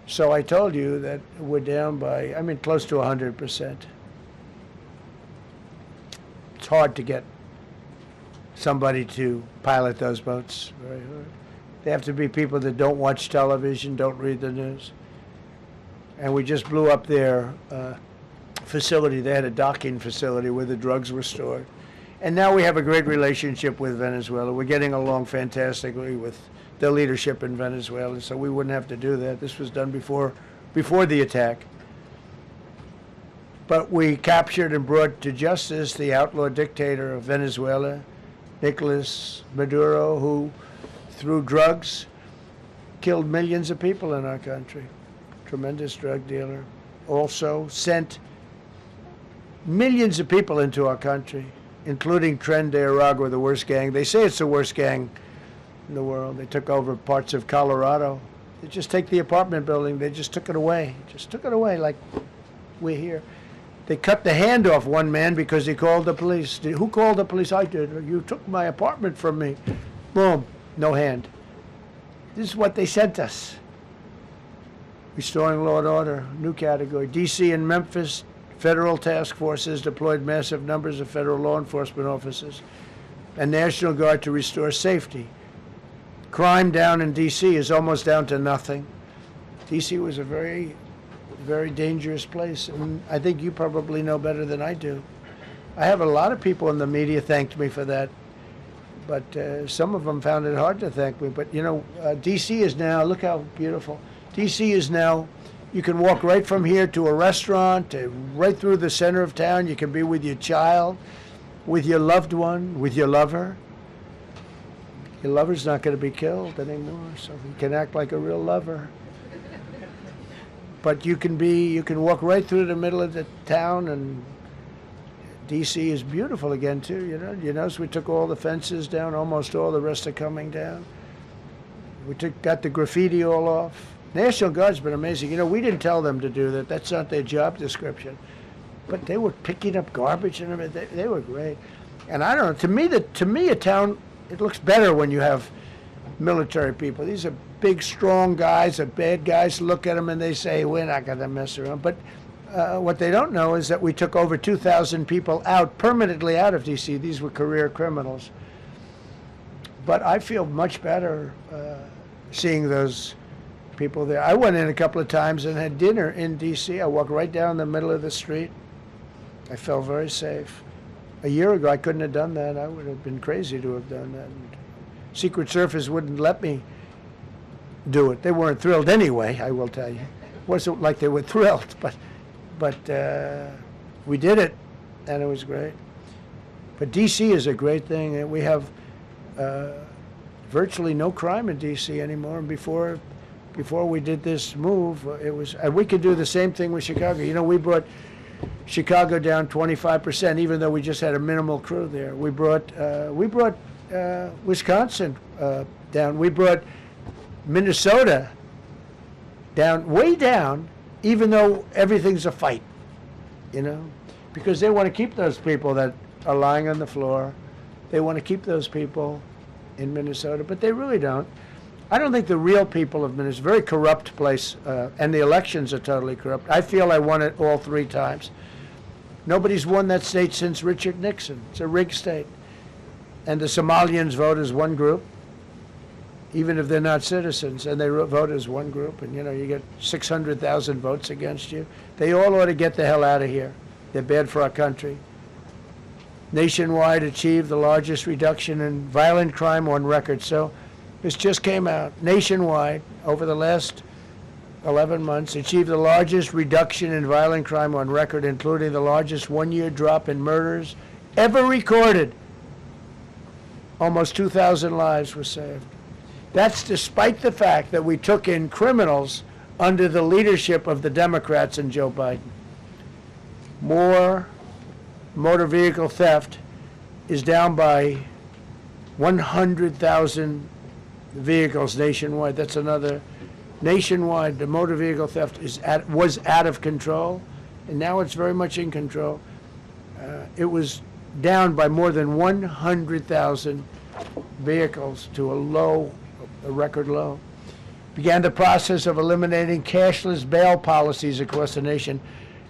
[SPEAKER 1] So I told you that we're down by, close to 100%. It's hard to get somebody to pilot those boats. Very hard. They have to be people that don't watch television, don't read the news. And we just blew up their facility. They had a docking facility where the drugs were stored. And now we have a great relationship with Venezuela. We're getting along fantastically with the leadership in Venezuela, so we wouldn't have to do that. This was done before the attack. But we captured and brought to justice the outlaw dictator of Venezuela, Nicolas Maduro, who, through drugs, killed millions of people in our country. Tremendous drug dealer. Also sent millions of people into our country, including Tren de Aragua, the worst gang. They say it's the worst gang in the world. They took over parts of Colorado. They just take the apartment building. They just took it away. Just took it away like we're here. They cut the hand off one man because he called the police. Who called the police? I did. You took my apartment from me. Boom, no hand. This is what they sent us. Restoring law and order, new category. D.C. and Memphis, federal task forces deployed massive numbers of federal law enforcement officers and National Guard to restore safety. Crime down in D.C. is almost down to nothing. D.C. was a very, very dangerous place, and I think you probably know better than I do. I have a lot of people in the media thanked me for that, but some of them found it hard to thank me. But, D.C. is now, look how beautiful. D.C. is now, you can walk right from here to a restaurant, right through the center of town. You can be with your child, with your loved one, with your lover. Your lover's not going to be killed anymore, so you can act like a real lover. But you can walk right through the middle of the town, and D.C. is beautiful again, too. You notice we took all the fences down, almost all. The rest are coming down. We got the graffiti all off. National Guard's been amazing. We didn't tell them to do that. That's not their job description. But they were picking up garbage and everything. They were great. And I don't know. To me, a town, it looks better when you have military people. These are big, strong guys, are bad guys. Look at them and they say, we're not going to mess around. But what they don't know is that we took over 2,000 people permanently out of D.C. These were career criminals. But I feel much better seeing those people there. I went in a couple of times and had dinner in D.C. I walked right down the middle of the street. I felt very safe. A year ago, I couldn't have done that. I would have been crazy to have done that. Secret Service wouldn't let me do it. They weren't thrilled anyway, I will tell you. It wasn't like they were thrilled, but we did it, and it was great. But D.C. is a great thing, and we have virtually no crime in D.C. anymore. And before we did this move, and we could do the same thing with Chicago. We brought Chicago down 25%, even though we just had a minimal crew there. We brought Wisconsin down. We brought Minnesota down, way down, even though everything's a fight, because they want to keep those people that are lying on the floor. They want to keep those people in Minnesota, but they really don't. I don't think the real people of Minnesota, it's a very corrupt place, and the elections are totally corrupt. I feel I won it all 3 times. Nobody's won that state since Richard Nixon. It's a rigged state. And the Somalians vote as one group, even if they're not citizens, and they vote as one group, and you get 600,000 votes against you. They all ought to get the hell out of here. They're bad for our country. Nationwide achieved the largest reduction in violent crime on record. So this just came out. Nationwide, over the last 11 months, achieved the largest reduction in violent crime on record, including the largest one-year drop in murders ever recorded. Almost 2,000 lives were saved. That's despite the fact that we took in criminals under the leadership of the Democrats and Joe Biden. More motor vehicle theft is down by 100,000 vehicles nationwide. That's another. Nationwide, the motor vehicle theft was out of control, and now it's very much in control. It was down by more than 100,000 vehicles to a record low. Began the process of eliminating cashless bail policies across the nation.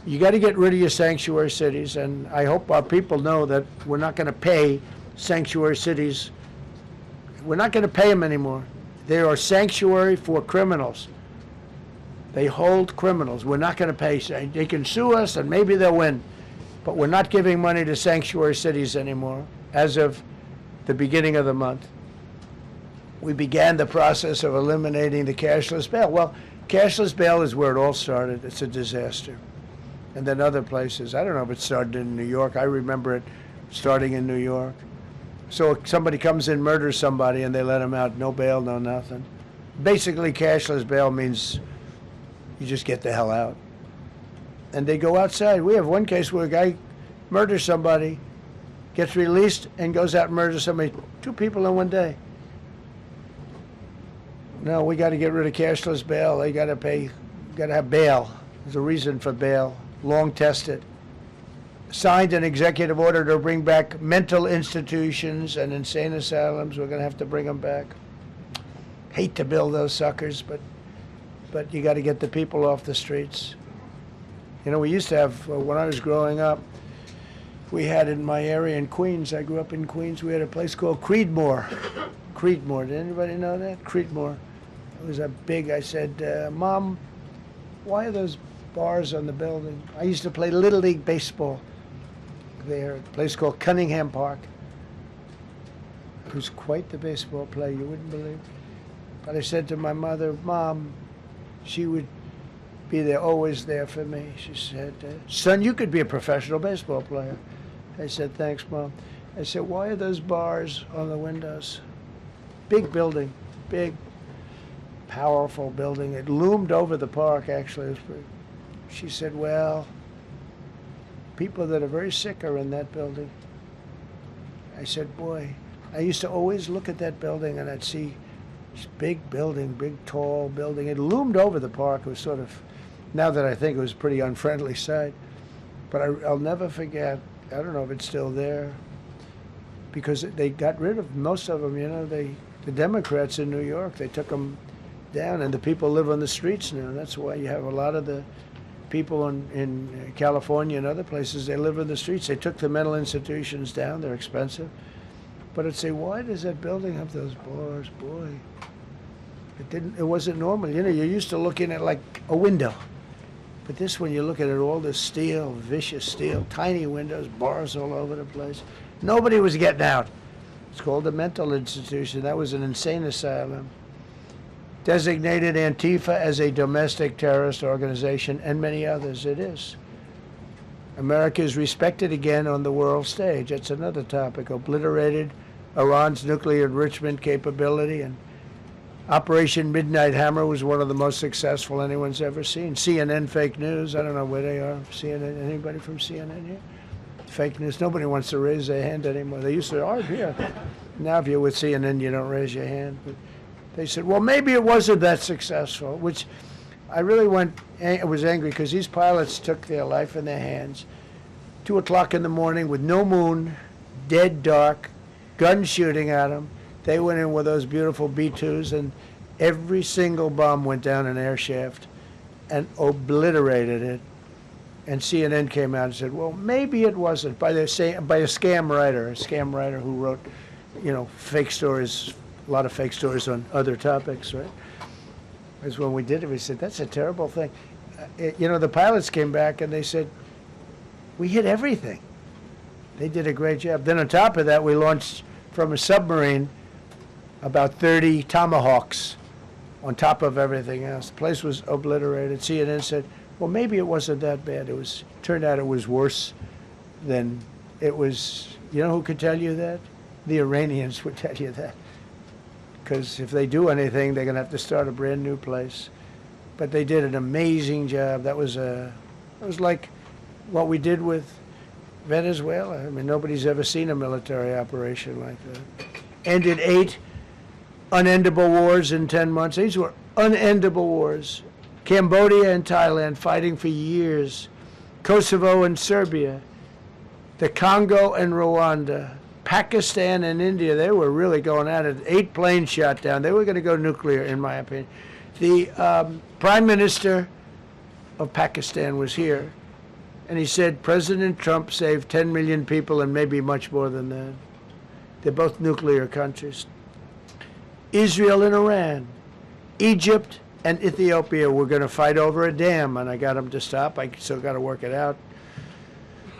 [SPEAKER 1] You got to get rid of your sanctuary cities, and I hope our people know that we're not going to pay sanctuary cities. We're not going to pay them anymore. They are sanctuary for criminals. They hold criminals. We're not going to pay. They can sue us, and maybe they'll win. But we're not giving money to sanctuary cities anymore as of the beginning of the month. We began the process of eliminating the cashless bail. Well, cashless bail is where it all started. It's a disaster. And then other places. I don't know if it started in New York. I remember it starting in New York. So somebody comes in, murders somebody, and they let him out. No bail, no nothing. Basically, cashless bail means you just get the hell out. And they go outside. We have one case where a guy murders somebody, gets released, and goes out and murders somebody. 2 people in one day. No, we got to get rid of cashless bail. They got to pay, got to have bail. There's a reason for bail. Long tested. Signed an executive order to bring back mental institutions and insane asylums. We're going to have to bring them back. Hate to build those suckers, but you got to get the people off the streets. You know, we used to have, when I was growing up, we had in my area in Queens, I grew up in Queens, we had a place called Creedmoor. Creedmoor, did anybody know that? Creedmoor. It was a big, I said, Mom, why are those bars on the building? I used to play Little League baseball there, a place called Cunningham Park. It was quite the baseball player, you wouldn't believe. But I said to my mother, Mom, she would be there, always there for me. She said, son, you could be a professional baseball player. I said, thanks, Mom. I said, why are those bars on the windows? Big building, big, powerful building. It loomed over the park, actually. She said, well, people that are very sick are in that building. I said, boy, I used to always look at that building and I'd see this big building, big tall building. It loomed over the park. It was sort of, now that I think it was a pretty unfriendly sight. But I'll never forget, I don't know if it's still there, because they got rid of most of them, you know, the Democrats in New York, they took them down, and the people live on the streets now. That's why you have a lot of the people in California and other places, they live in the streets. They took the mental institutions down. They're expensive. But I'd say, why does that building have those bars? Boy, it wasn't normal. You know, you're used to looking at like a window. But this one, you look at it, all this steel, vicious steel, tiny windows, bars all over the place. Nobody was getting out. It's called a mental institution. That was an insane asylum. Designated Antifa as a domestic terrorist organization, and many others. It is. America is respected again on the world stage. That's another topic. Obliterated Iran's nuclear enrichment capability, and Operation Midnight Hammer was one of the most successful anyone's ever seen. CNN fake news. I don't know where they are. CNN. Anybody from CNN here? Fake news. Nobody wants to raise their hand anymore. They used to, oh, here. Now if you're with CNN, you don't raise your hand. But they said, well, maybe it wasn't that successful, which I really was angry because these pilots took their life in their hands. 2 o'clock in the morning with no moon, dead dark, guns shooting at them. They went in with those beautiful B-2s, and every single bomb went down an air shaft and obliterated it. And CNN came out and said, well, maybe it wasn't, by a scam writer who wrote, you know, fake stories, a lot of fake stories on other topics, right? Because when we did it, we said, that's a terrible thing. You know, the pilots came back and they said, we hit everything. They did a great job. Then on top of that, we launched from a submarine about 30 Tomahawks on top of everything else. The place was obliterated. CNN said, well, maybe it wasn't that bad. Turned out it was worse than it was. You know who could tell you that? the Iranians would tell you that. Because if they do anything, they're going to have to start a brand new place. But they did an amazing job. It was like what we did with Venezuela. I mean, nobody's ever seen a military operation like that. Ended 8 unendable wars in 10 months. These were unendable wars. Cambodia and Thailand fighting for years. Kosovo and Serbia. The Congo and Rwanda. Pakistan and India, they were really going at it. 8 planes shot down. They were going to go nuclear, in my opinion. The Prime Minister of Pakistan was here, and he said President Trump saved 10 million people and maybe much more than that. They're both nuclear countries. Israel and Iran. Egypt and Ethiopia were going to fight over a dam, and I got them to stop. I still got to work it out,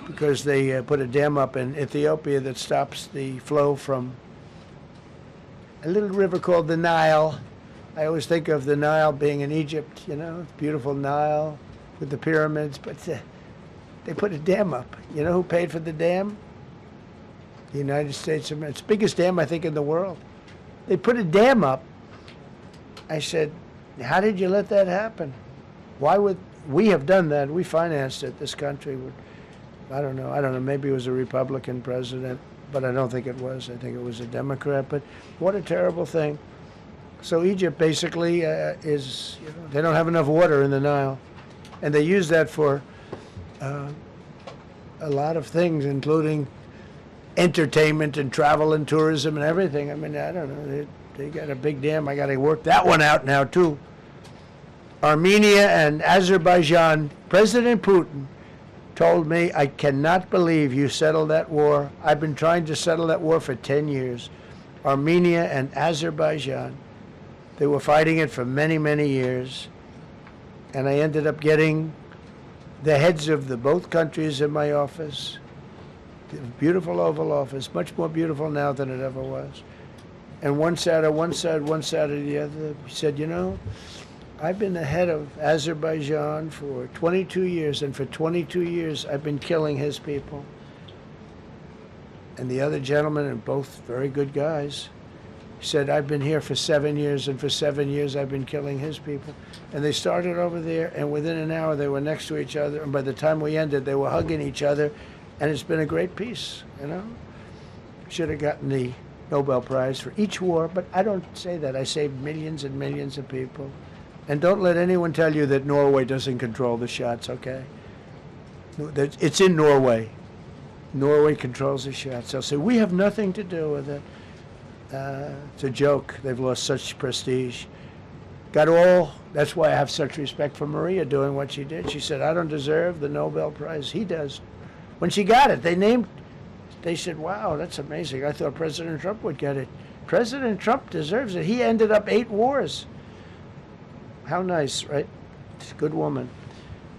[SPEAKER 1] because they put a dam up in Ethiopia that stops the flow from a little river called the Nile. I always think of the Nile being in Egypt, you know, beautiful Nile with the pyramids, but they put a dam up. You know who paid for the dam? The United States of America. It's the biggest dam, I think, in the world. They put a dam up. I said, how did you let that happen? Why would we have done that? We financed it, this country would. I don't know. Maybe it was a Republican president, but I don't think it was. I think it was a Democrat. But what a terrible thing. So Egypt basically is, you know, they don't have enough water in the Nile. And they use that for a lot of things, including entertainment and travel and tourism and everything. I mean, I don't know. They got a big dam. I got to work that one out now, too. Armenia and Azerbaijan, President Putin told me, I cannot believe you settled that war. I've been trying to settle that war for 10 years. Armenia and Azerbaijan. They were fighting it for many, many years. And I ended up getting the heads of the both countries in my office. The beautiful Oval Office, much more beautiful now than it ever was. And one sat on one side, one sat on the other. He said, you know, I've been the head of Azerbaijan for 22 years, and for 22 years I've been killing his people. And the other gentleman, and both very good guys, said, I've been here for 7 years, and for 7 years I've been killing his people. And they started over there, and within an hour they were next to each other, and by the time we ended, they were hugging each other, and it's been a great peace, you know? Should have gotten the Nobel Prize for each war, but I don't say that. I saved millions and millions of people. And don't let anyone tell you that Norway doesn't control the shots, okay? It's in Norway. Norway controls the shots. They'll say, we have nothing to do with it. It's a joke. They've lost such prestige. That's why I have such respect for Maria doing what she did. She said, I don't deserve the Nobel Prize. He does. When she got it, they said, wow, that's amazing. I thought President Trump would get it. President Trump deserves it. He ended up 8 wars. How nice, right? It's a good woman.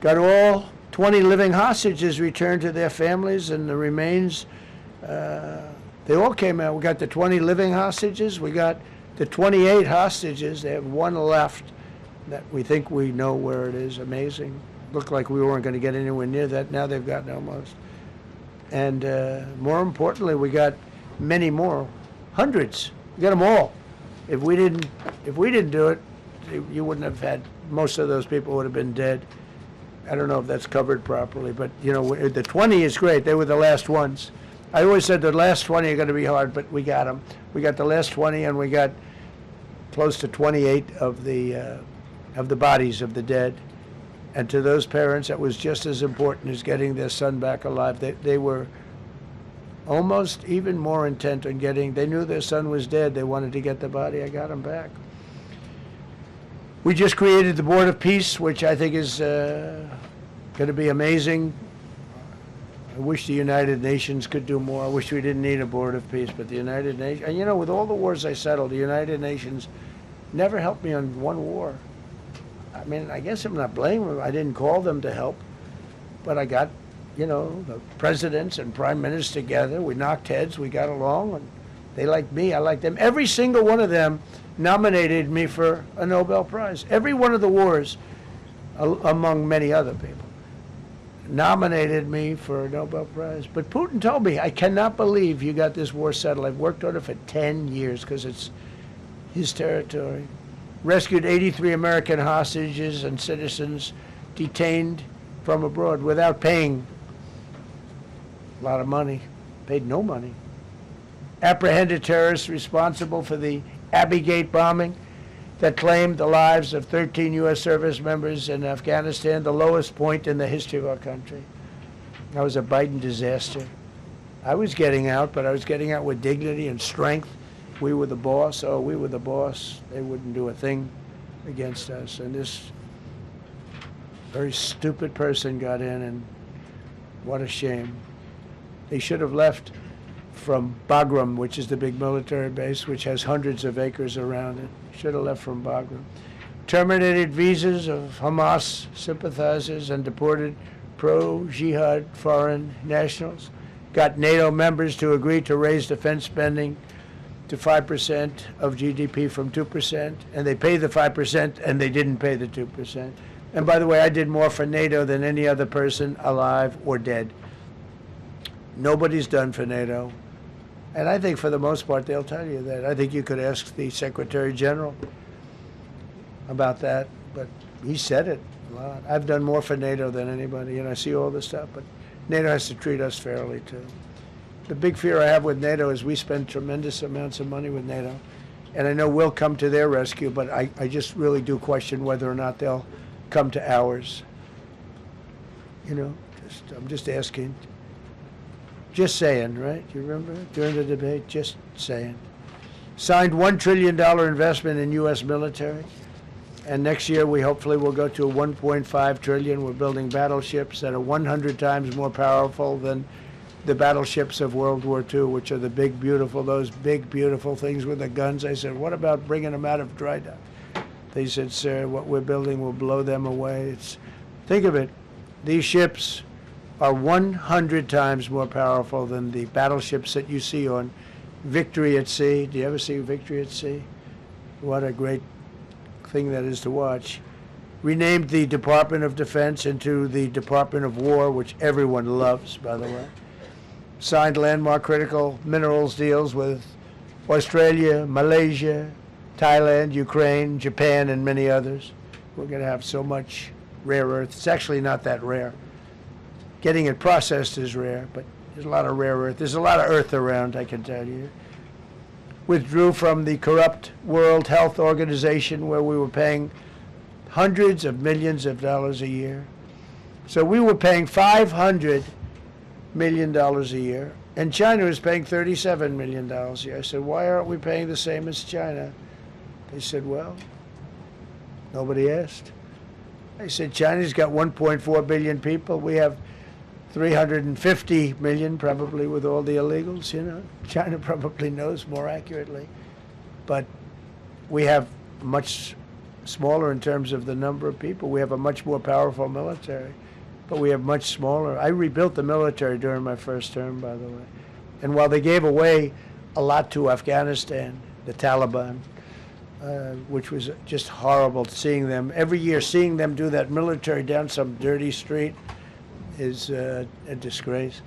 [SPEAKER 1] Got all 20 living hostages returned to their families, and the remains, they all came out. We got the 20 living hostages. We got the 28 hostages. They have 1 left that we think we know where it is. Amazing. Looked like we weren't going to get anywhere near that. Now they've gotten almost. And more importantly, we got many more, hundreds. We got them all. If we didn't do it, you wouldn't have had, most of those people would have been dead. I don't know if that's covered properly, but you know, the 20 is great. They were the last ones. I always said the last 20 are going to be hard, but we got them. We got the last 20, and we got close to 28 of the bodies of the dead. And to those parents, that was just as important as getting their son back alive. They were almost even more intent on they knew their son was dead. They wanted to get the body. I got him back. We just created the Board of Peace, which I think is going to be amazing. I wish the United Nations could do more. I wish we didn't need a Board of Peace, but the United Nations, and you know, with all the wars I settled, the United Nations never helped me on one war. I mean, I guess I'm not blaming them. I didn't call them to help, but I got, you know, the presidents and prime ministers together. We knocked heads. We got along, and they liked me. I liked them. Every single one of them nominated me for a Nobel Prize. Every one of the wars, among many other people. nominated me for a Nobel Prize. But Putin told me, I cannot believe you got this war settled. I've worked on it for 10 years because it's his territory. Rescued 83 American hostages and citizens detained from abroad without paying a lot of money. Paid no money. Apprehended terrorists responsible for the Abbey Gate bombing that claimed the lives of 13 U.S. service members in Afghanistan, the lowest point in the history of our country. That was a Biden disaster. I was getting out, but I was getting out with dignity and strength. We were the boss. Oh, we were the boss. They wouldn't do a thing against us. And this very stupid person got in, and what a shame. They should have left from Bagram, which is the big military base, which has hundreds of acres around it. Should have left from Bagram. Terminated visas of Hamas sympathizers and deported pro-jihad foreign nationals. Got NATO members to agree to raise defense spending to 5% of GDP from 2%, and they paid the 5%, and they didn't pay the 2%. And by the way, I did more for NATO than any other person alive or dead. Nobody's done for NATO. And I think for the most part, they'll tell you that. I think you could ask the Secretary General about that, but he said it a lot. I've done more for NATO than anybody, and I see all this stuff, but NATO has to treat us fairly, too. The big fear I have with NATO is we spend tremendous amounts of money with NATO, and I know we'll come to their rescue, but I just really do question whether or not they'll come to ours. You know, I'm just asking. Just saying, right? You remember during the debate? Just saying. Signed $1 trillion investment in U.S. military. And next year, we hopefully will go to a $1.5 trillion. We're building battleships that are 100 times more powerful than the battleships of World War II, which are the big, beautiful, those big, beautiful things with the guns. I said, what about bringing them out of dry dock? They said, sir, what we're building will blow them away. Think of it. These ships are 100 times more powerful than the battleships that you see on Victory at Sea. Do you ever see Victory at Sea? What a great thing that is to watch. Renamed the Department of Defense into the Department of War, which everyone loves, by the way. Signed landmark critical minerals deals with Australia, Malaysia, Thailand, Ukraine, Japan, and many others. We're going to have so much rare earth. It's actually not that rare. Getting it processed is rare, but there's a lot of rare earth. There's a lot of earth around, I can tell you. Withdrew from the corrupt World Health Organization, where we were paying hundreds of millions of dollars a year. So we were paying $500 million a year, and China was paying $37 million a year. I said, why aren't we paying the same as China? They said, well, nobody asked. I said, China's got 1.4 billion people. We have 350 million, probably, with all the illegals, you know. China probably knows more accurately. But we have much smaller in terms of the number of people. We have a much more powerful military, but we have much smaller. I rebuilt the military during my first term, by the way. And while they gave away a lot to Afghanistan, the Taliban, which was just horrible seeing them, every year seeing them do that military down some dirty street is a disgrace.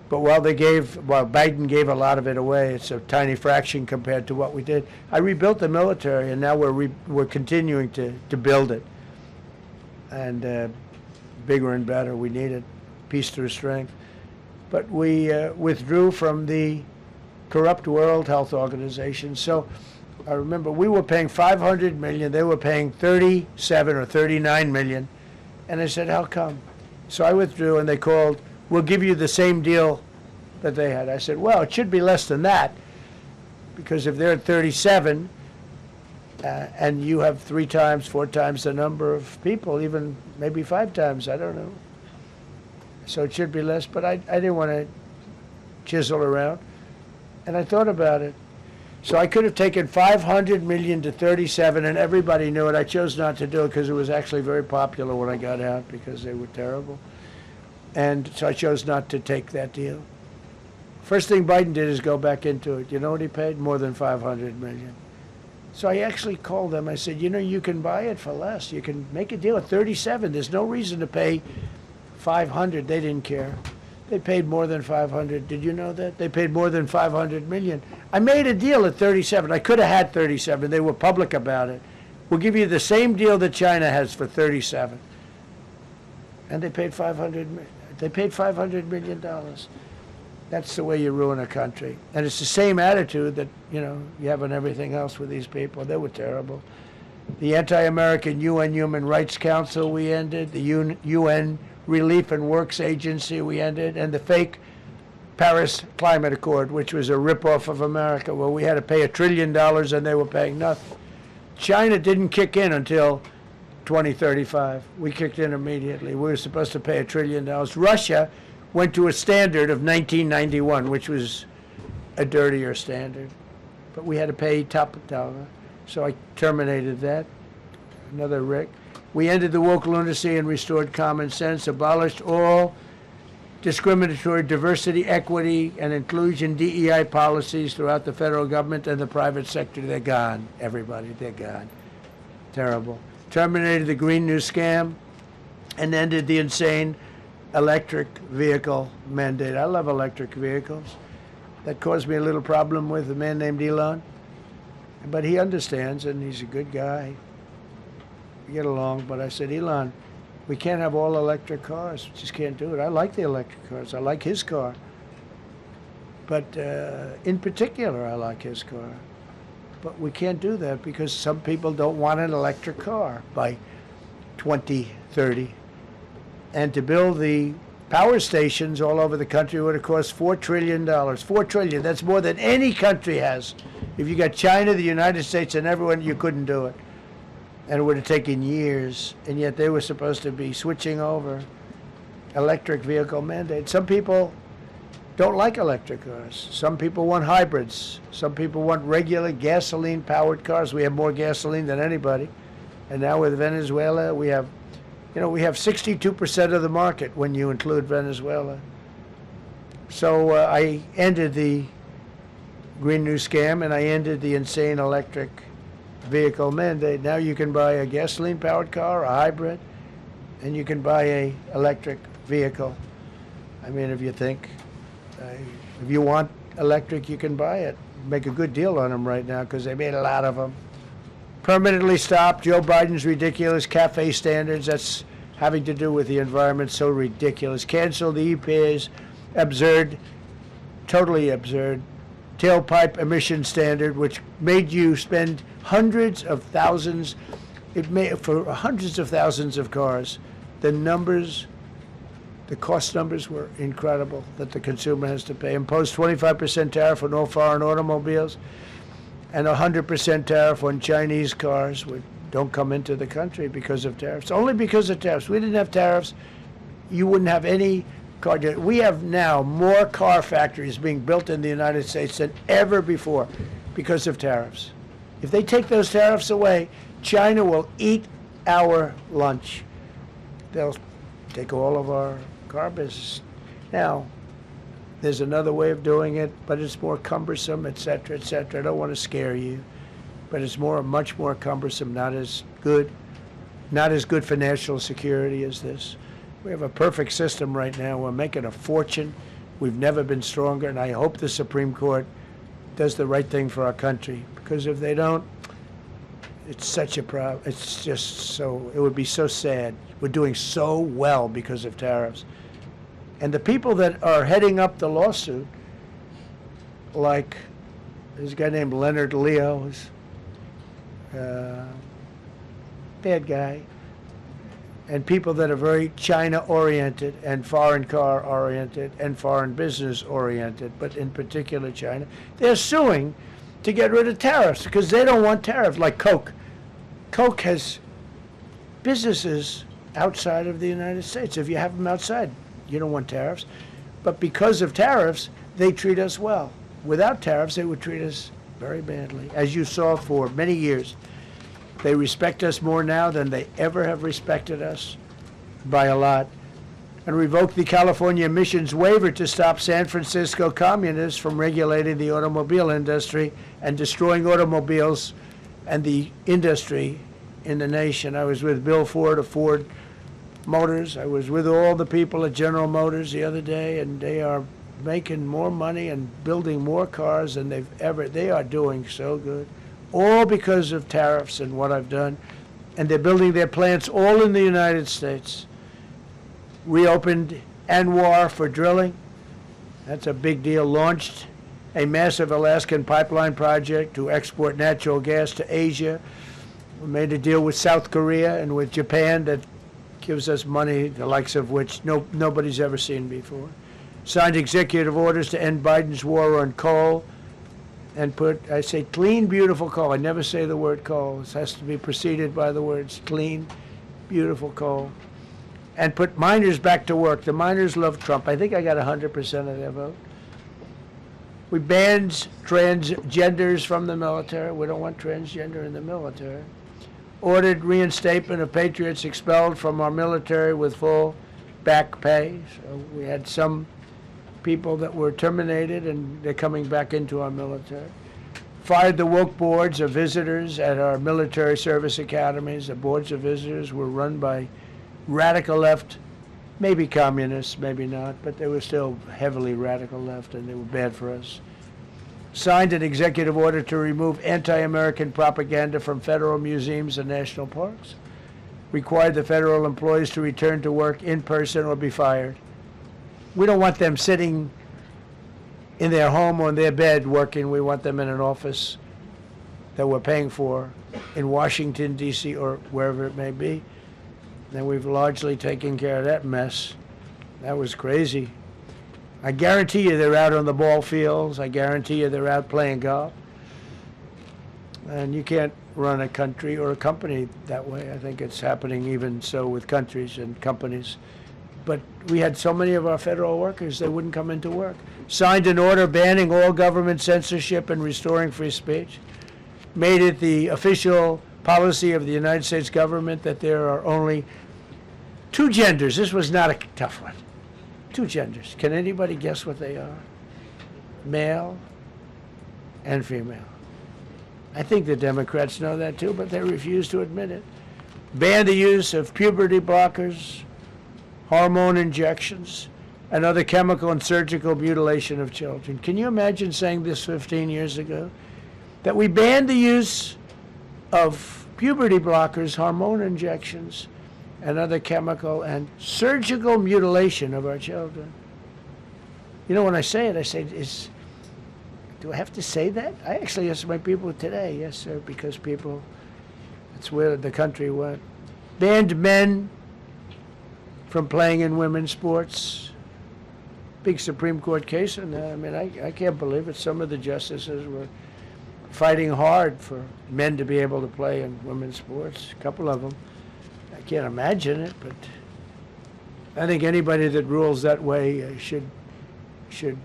[SPEAKER 1] But while Biden gave a lot of it away, it's a tiny fraction compared to what we did. I rebuilt the military, and now we're continuing to build it. And bigger and better, we need it. Peace through strength. But we withdrew from the corrupt World Health Organization. So I remember we were paying $500 million. They were paying 37 or 39 million. And I said, how come? So I withdrew, and they called, we'll give you the same deal that they had. I said, well, it should be less than that, because if they're at 37 and you have 3 times, 4 times the number of people, even maybe 5 times, I don't know. So it should be less, but I didn't want to chisel around. And I thought about it. So I could have taken 500 million to 37, and everybody knew it. I chose not to do it because it was actually very popular when I got out, because they were terrible. And so I chose not to take that deal. First thing Biden did is go back into it. You know what he paid? More than 500 million. So I actually called them. I said, you know, you can buy it for less. You can make a deal at 37. There's no reason to pay 500, they didn't care. They paid more than 500. Did you know that? They paid more than 500 million. I made a deal at 37. I could have had 37. They were public about it. We'll give you the same deal that China has for 37. And they paid 500. They paid $500 million. That's the way you ruin a country. And it's the same attitude that, you have on everything else with these people. They were terrible. The anti-American UN Human Rights Council we ended, the UN Relief and Works Agency we ended, and the fake Paris Climate Accord, which was a ripoff of America, where we had to pay $1 trillion and they were paying nothing. China didn't kick in until 2035. We kicked in immediately. We were supposed to pay $1 trillion. Russia went to a standard of 1991, which was a dirtier standard. But we had to pay top dollar. So I terminated that. Another Rick. We ended the woke lunacy and restored common sense, abolished all discriminatory diversity, equity, and inclusion DEI policies throughout the federal government and the private sector. They're gone, everybody. They're gone. Terrible. Terminated the Green New Scam and ended the insane electric vehicle mandate. I love electric vehicles. That caused me a little problem with a man named Elon. But he understands, and he's a good guy. We get along, but I said, Elon, we can't have all electric cars. We just can't do it. I like the electric cars. I like his car. But in particular, I like his car. But we can't do that because some people don't want an electric car by 2030. And to build the power stations all over the country would have cost $4 trillion. $4 trillion. That's more than any country has. If you got China, the United States, and everyone, you couldn't do it. And it would have taken years. And yet they were supposed to be switching over electric vehicle mandate. Some people don't like electric cars. Some people want hybrids. Some people want regular gasoline-powered cars. We have more gasoline than anybody. And now with Venezuela, we have 62% of the market when you include Venezuela. So I ended the Green New Scam, and I ended the insane electric vehicle mandate. Now you can buy a gasoline-powered car, a hybrid, and you can buy a electric vehicle. I mean, if you want electric, you can buy it. Make a good deal on them right now because they made a lot of them. Permanently stopped Joe Biden's ridiculous CAFE standards. That's having to do with the environment. So ridiculous. Canceled the EPA's absurd, totally absurd, tailpipe emission standard, which made you spend hundreds of thousands. It made for hundreds of thousands of cars. The cost numbers were incredible that the consumer has to pay. Imposed 25% tariff on all foreign automobiles and 100% tariff on Chinese cars which don't come into the country because of tariffs. Only because of tariffs. We didn't have tariffs, you wouldn't have any car. We have now more car factories being built in the United States than ever before because of tariffs. If they take those tariffs away, China will eat our lunch. They'll take all of our car business. Now, there's another way of doing it, but it's more cumbersome, et cetera, et cetera. I don't want to scare you, but it's much more cumbersome, not as good for national security as this. We have a perfect system right now. We're making a fortune. We've never been stronger, and I hope the Supreme Court does the right thing for our country, because if they don't, it's such a problem. It's just so, it would be so sad. We're doing so well because of tariffs. And the people that are heading up the lawsuit, like there's a guy named Leonard Leo, who's bad guy, and people that are very China-oriented and foreign car-oriented and foreign business-oriented, but in particular China, they're suing to get rid of tariffs because they don't want tariffs, like Coke. Coke has businesses outside of the United States. If you have them outside, you don't want tariffs. But because of tariffs, they treat us well. Without tariffs, they would treat us very badly. As you saw for many years, they respect us more now than they ever have respected us, by a lot. And revoked the California emissions waiver to stop San Francisco communists from regulating the automobile industry and destroying automobiles and the industry in the nation. I was with Bill Ford of Ford Motors. I was with all the people at General Motors the other day, and they are making more money and building more cars than they are doing so good. All because of tariffs and what I've done. And they're building their plants all in the United States. Reopened Anwar for drilling. That's a big deal. Launched a massive Alaskan pipeline project to export natural gas to Asia. We made a deal with South Korea and with Japan that gives us money, the likes of which nobody's ever seen before. Signed executive orders to end Biden's war on coal and I say clean, beautiful coal. I never say the word coal. It has to be preceded by the words clean, beautiful coal. And put miners back to work. The miners love Trump. I think I got 100% of their vote. We banned transgenders from the military. We don't want transgender in the military. Ordered reinstatement of patriots expelled from our military with full back pay. So we had some people that were terminated, and they're coming back into our military. Fired the woke boards of visitors at our military service academies. The boards of visitors were run by radical left, maybe communists, maybe not, but they were still heavily radical left, and they were bad for us. Signed an executive order to remove anti-American propaganda from federal museums and national parks. Required the federal employees to return to work in person or be fired. We don't want them sitting in their home or in their bed working. We want them in an office that we're paying for in Washington, D.C., or wherever it may be. And we've largely taken care of that mess. That was crazy. I guarantee you they're out on the ball fields. I guarantee you they're out playing golf. And you can't run a country or a company that way. I think it's happening even so with countries and companies. But we had so many of our federal workers, they wouldn't come into work. Signed an order banning all government censorship and restoring free speech. Made it the official policy of the United States government that there are only two genders. This was not a tough one. Two genders. Can anybody guess what they are? Male and female. I think the Democrats know that too, but they refuse to admit it. Ban the use of puberty blockers, hormone injections, and other chemical and surgical mutilation of children. Can you imagine saying this 15 years ago? That we banned the use of puberty blockers, hormone injections, and other chemical and surgical mutilation of our children. You know, when I say it, I say, do I have to say that? I actually asked my people today, yes, sir, because that's where the country went. Banned men from playing in women's sports. Big Supreme Court case on that. I mean, I can't believe it. Some of the justices were fighting hard for men to be able to play in women's sports, a couple of them. I can't imagine it, but I think anybody that rules that way should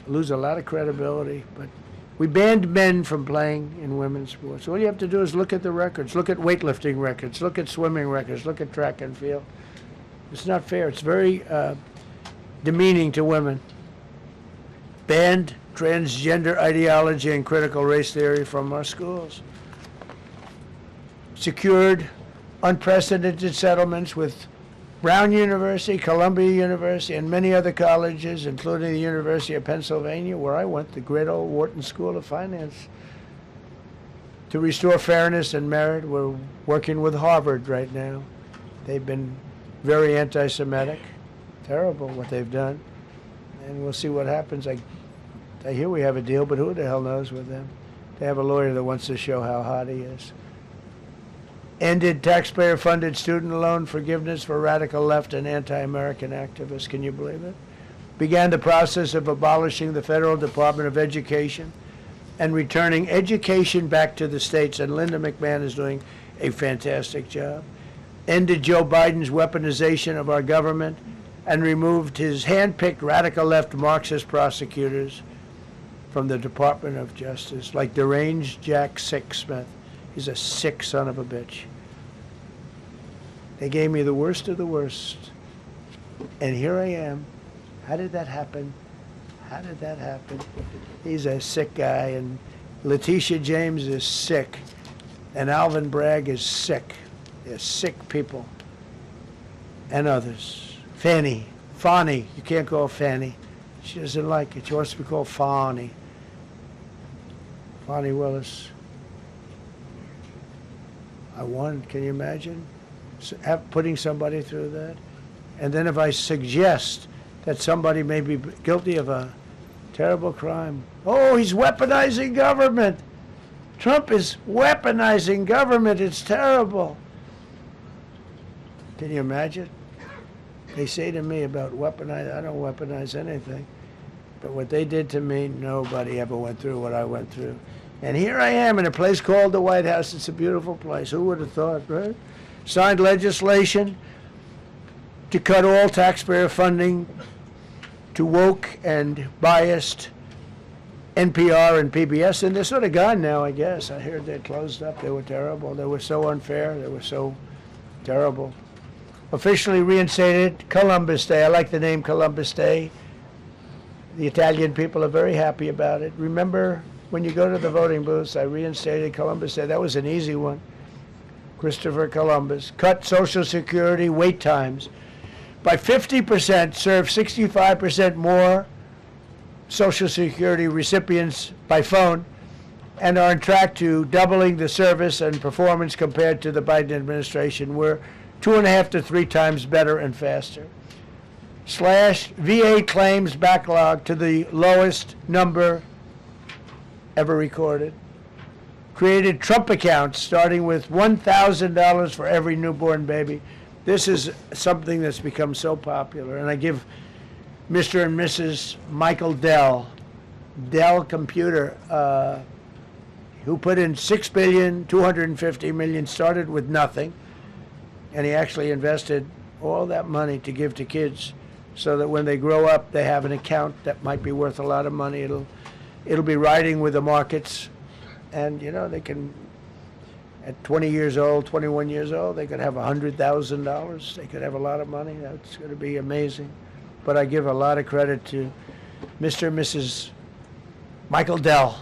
[SPEAKER 1] lose a lot of credibility. But we banned men from playing in women's sports. All you have to do is look at the records, look at weightlifting records, look at swimming records, look at track and field. It's not fair. It's very demeaning to women. Banned transgender ideology and critical race theory from our schools. Secured unprecedented settlements with Brown University, Columbia University, and many other colleges, including the University of Pennsylvania, where I went, the great old Wharton School of Finance. To restore fairness and merit, we're working with Harvard right now. They've been very anti-Semitic. Terrible what they've done. And we'll see what happens. I hear we have a deal, but who the hell knows with them? They have a lawyer that wants to show how hot he is. Ended taxpayer-funded student loan forgiveness for radical left and anti-American activists. Can you believe it? Began the process of abolishing the Federal Department of Education and returning education back to the states. And Linda McMahon is doing a fantastic job. Ended Joe Biden's weaponization of our government and removed his hand-picked radical left Marxist prosecutors from the Department of Justice, like deranged Jack Smith. He's a sick son of a bitch. They gave me the worst of the worst. And here I am. How did that happen? How did that happen? He's a sick guy, and Letitia James is sick, and Alvin Bragg is sick. They're sick people. and others. Fani, you can't call Fanny. She doesn't like it. She wants to be called Fani. Fani Willis. I won, can you imagine? Putting somebody through that? And then if I suggest that somebody may be guilty of a terrible crime, oh, he's weaponizing government. Trump is weaponizing government. It's terrible. Can you imagine? They say to me about weaponize, I don't weaponize anything. But what they did to me, nobody ever went through what I went through. And here I am in a place called the White House. It's a beautiful place. Who would have thought, right? Signed legislation to cut all taxpayer funding to woke and biased NPR and PBS, and they're sort of gone now, I guess. I heard they closed up. They were terrible. They were so unfair. They were so terrible. Officially reinstated Columbus Day. I like the name Columbus Day. The Italian people are very happy about it. Remember, when you go to the voting booths, I reinstated Columbus Day. That was an easy one. Christopher Columbus. Cut Social Security wait times by 50%, serve 65% more Social Security recipients by phone, and are on track to doubling the service and performance compared to the Biden administration. We're 2.5 to 3 times better and faster. Slash VA claims backlog to the lowest number ever recorded. Created Trump accounts starting with $1,000 for every newborn baby. This is something that's become so popular, and I give Mr. and Mrs. Michael Dell Computer, who put in $6.25 billion, started with nothing, and he actually invested all that money to give to kids so that when they grow up, they have an account that might be worth a lot of money. It'll be riding with the markets, and they can, at 20 years old, 21 years old, they could have $100,000. They could have a lot of money. That's going to be amazing. But I give a lot of credit to Mr. and Mrs. Michael Dell.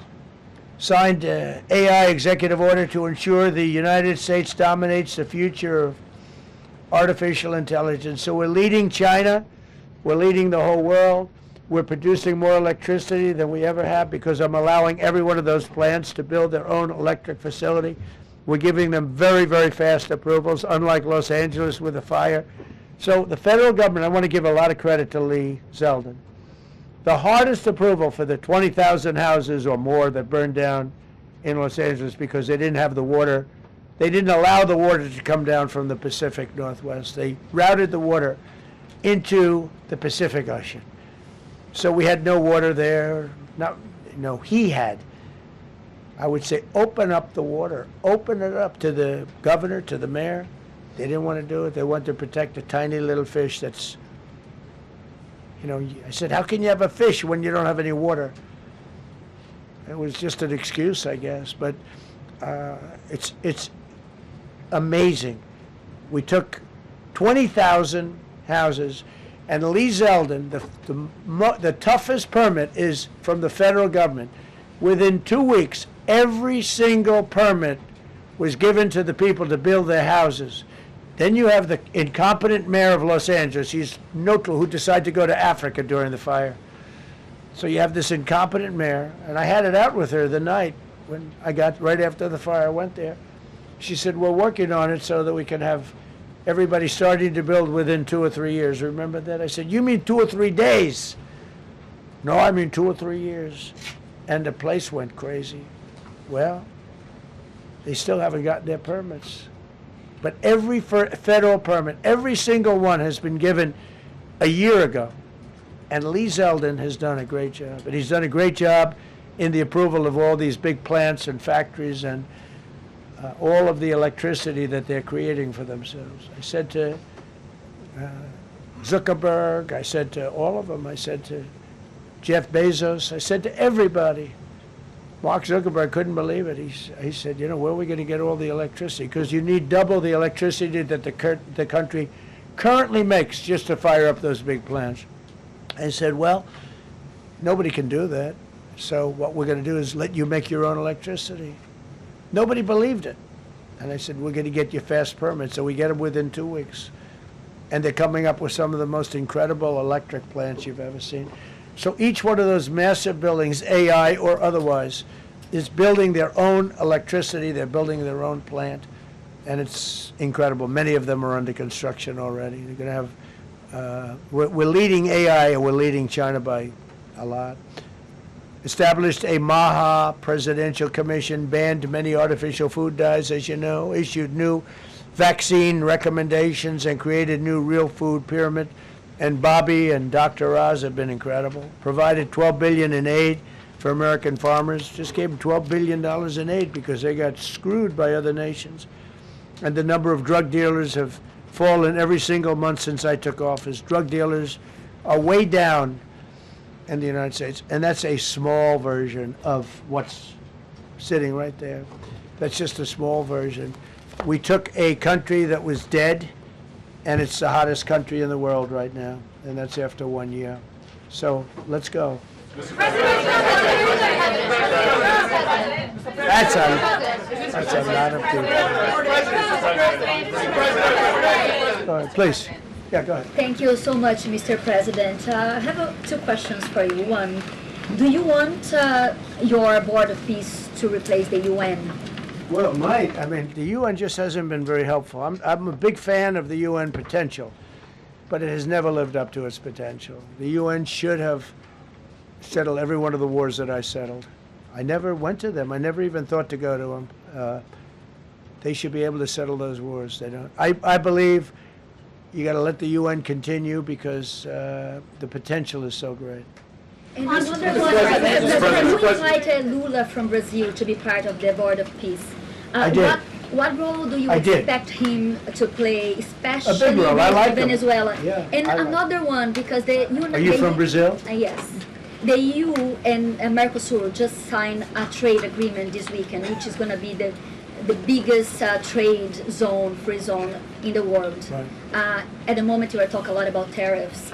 [SPEAKER 1] Signed AI executive order to ensure the United States dominates the future of artificial intelligence. So we're leading China. We're leading the whole world. We're producing more electricity than we ever have because I'm allowing every one of those plants to build their own electric facility. We're giving them very, very fast approvals, unlike Los Angeles with the fire. So the federal government, I want to give a lot of credit to Lee Zeldin. The hardest approval for the 20,000 houses or more that burned down in Los Angeles because they didn't have the water. They didn't allow the water to come down from the Pacific Northwest. They routed the water into the Pacific Ocean. So we had no water there. No, he had. I would say open up the water. Open it up to the governor, to the mayor. They didn't want to do it. They wanted to protect a tiny little fish that's, I said, how can you have a fish when you don't have any water? It was just an excuse, I guess. But it's amazing. We took 20,000 houses, and Lee Zeldin, the toughest permit is from the federal government. Within 2 weeks, every single permit was given to the people to build their houses. Then you have the incompetent mayor of Los Angeles. He's neutral, who decided to go to Africa during the fire. So you have this incompetent mayor, and I had it out with her the night when I got, right after the fire, I went there. She said, we're working on it so that we can have everybody starting to build within 2 or 3 years. Remember that? I said, you mean 2 or 3 days? No, I mean 2 or 3 years. And the place went crazy. Well, they still haven't gotten their permits. But every federal permit, every single one has been given a year ago. And Lee Zeldin has done a great job. And he's done a great job in the approval of all these big plants and factories and all of the electricity that they're creating for themselves. I said to Zuckerberg, I said to all of them, I said to Jeff Bezos, I said to everybody. Mark Zuckerberg couldn't believe it. He said, where are we going to get all the electricity? Because you need double the electricity that the country currently makes just to fire up those big plants. I said, well, nobody can do that. So what we're going to do is let you make your own electricity. Nobody believed it. And I said, we're going to get you fast permits. So we get them within 2 weeks. and they're coming up with some of the most incredible electric plants you've ever seen. So each one of those massive buildings, AI or otherwise, is building their own electricity, they're building their own plant, and it's incredible. Many of them are under construction already. They're going to have, we're leading AI, and we're leading China by a lot. Established a MAHA presidential commission, banned many artificial food dyes, as you know, issued new vaccine recommendations, and created new real food pyramid. And Bobby and Dr. Oz have been incredible. Provided $12 billion in aid for American farmers. Just gave them $12 billion in aid because they got screwed by other nations. And the number of drug dealers have fallen every single month since I took office. Drug dealers are way down in the United States, and that's a small version of what's sitting right there. That's just a small version. We took a country that was dead, and it's the hottest country in the world right now, and that's after 1 year. So let's go. That's a lot of people. Go ahead, please. Yeah, go ahead.
[SPEAKER 3] Thank you so much, Mr. President. I have two questions for you. One, do you want your Board of Peace to replace the UN?
[SPEAKER 1] Well, it might. I mean, the UN just hasn't been very helpful. I'm a big fan of the UN potential, but it has never lived up to its potential. The UN should have settled every one of the wars that I settled. I never went to them. I never even thought to go to them. They should be able to settle those wars. They don't. I believe you got to let the UN continue because the potential is so great.
[SPEAKER 3] And I wonder when you invited Lula from Brazil to be part of the Board of Peace.
[SPEAKER 1] I did.
[SPEAKER 3] What role do you
[SPEAKER 1] I did.
[SPEAKER 3] expect him to play, especially
[SPEAKER 1] A big role. I like him.
[SPEAKER 3] Venezuela?
[SPEAKER 1] Yeah,
[SPEAKER 3] And
[SPEAKER 1] I like
[SPEAKER 3] another one, because the
[SPEAKER 1] Are you from Brazil?
[SPEAKER 3] Yes. The EU and Mercosur just signed a trade agreement this weekend, which is going to be the biggest trade zone, free zone in the world.
[SPEAKER 1] Right.
[SPEAKER 3] At the moment, you are talking a lot about tariffs.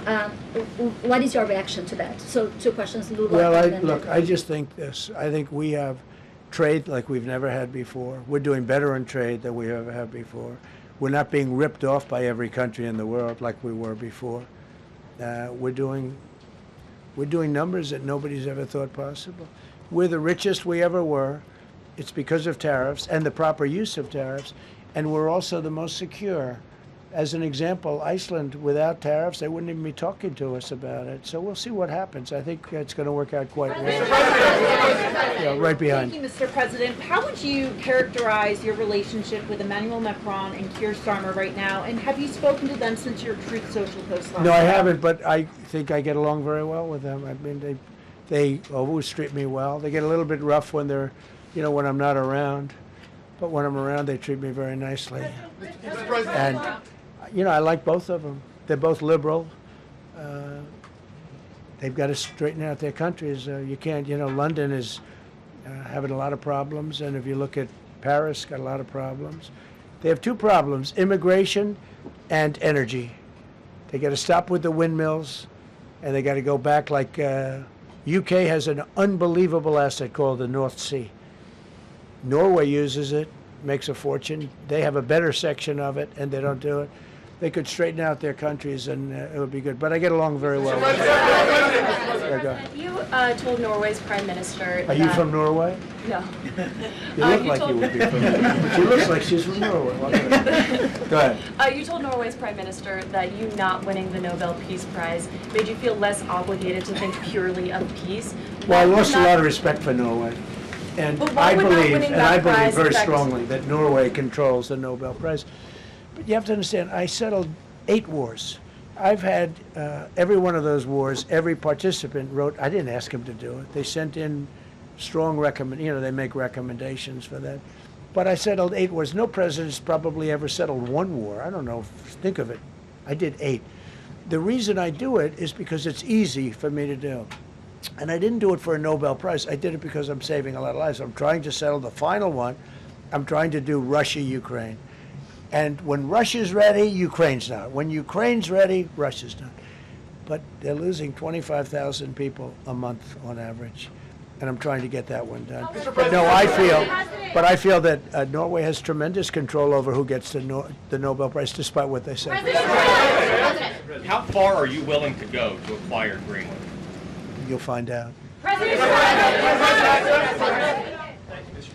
[SPEAKER 3] What is your reaction to that? So, two questions, Lula.
[SPEAKER 1] Well, look, I just think this. I think we have trade like we've never had before. We're doing better in trade than we ever have before. We're not being ripped off by every country in the world like we were before. We're doing numbers that nobody's ever thought possible. We're the richest we ever were. It's because of tariffs and the proper use of tariffs, and we're also the most secure. As an example, Iceland, without tariffs, they wouldn't even be talking to us about it. So we'll see what happens. I think it's going to work out quite well. Yeah, right behind.
[SPEAKER 2] Thank you, Mr. President. How would you characterize your relationship with Emmanuel Macron and Keir Starmer right now? And have you spoken to them since your Truth Social post last
[SPEAKER 1] No, I
[SPEAKER 2] night?
[SPEAKER 1] haven't, but I think I get along very well with them. I mean, they always treat me well. They get a little bit rough when they're, when I'm not around. But when I'm around, they treat me very nicely. And, I like both of them. They're both liberal. They've got to straighten out their countries. You can't, London is having a lot of problems. And if you look at Paris, got a lot of problems. They have two problems, immigration and energy. They got to stop with the windmills, and they got to go back like UK has an unbelievable asset called the North Sea. Norway uses it, makes a fortune. They have a better section of it, and they don't do it. They could straighten out their countries, and it would be good. But I get along very well with them. Yeah, go ahead.
[SPEAKER 4] You told Norway's prime minister.
[SPEAKER 1] Are you from Norway?
[SPEAKER 4] No.
[SPEAKER 1] You look like you would be from Norway. She looks like she's from Norway. Go ahead.
[SPEAKER 4] You told Norway's prime minister that you not winning the Nobel Peace Prize made you feel less obligated to think purely of peace.
[SPEAKER 1] Well, I lost a lot of respect for Norway. And I believe very strongly that Norway controls the Nobel Prize. But you have to understand, I settled 8 wars. I've had every one of those wars, every participant wrote, I didn't ask them to do it. They sent in strong they make recommendations for that. But I settled 8 wars. No president's probably ever settled 1 war. I don't know, think of it. I did 8. The reason I do it is because it's easy for me to do. And I didn't do it for a Nobel Prize. I did it because I'm saving a lot of lives. I'm trying to settle the final one. I'm trying to do Russia-Ukraine. And when Russia's ready, Ukraine's not. When Ukraine's ready, Russia's not. But they're losing 25,000 people a month on average. And I'm trying to get that one done. But no, I But I feel that Norway has tremendous control over who gets the Nobel Prize, despite what they say.
[SPEAKER 5] How far are you willing to go to acquire Greenland?
[SPEAKER 1] You'll find out.
[SPEAKER 6] Mr.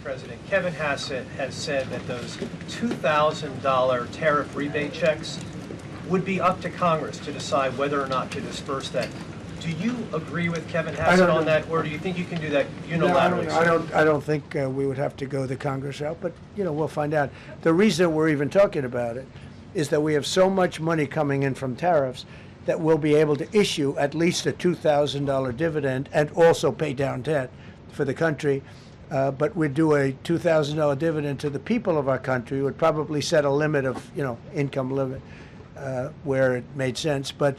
[SPEAKER 6] President, Kevin Hassett has said that those $2,000 tariff rebate checks would be up to Congress to decide whether or not to disperse that. Do you agree with Kevin Hassett on that, or do you think you can do that unilaterally?
[SPEAKER 1] No, I don't think we would have to go the Congress route, but we'll find out. The reason we're even talking about it is that we have so much money coming in from tariffs that we'll be able to issue at least a $2,000 dividend and also pay down debt for the country. But we'd do a $2,000 dividend to the people of our country. Would probably set a limit of, income limit where it made sense. But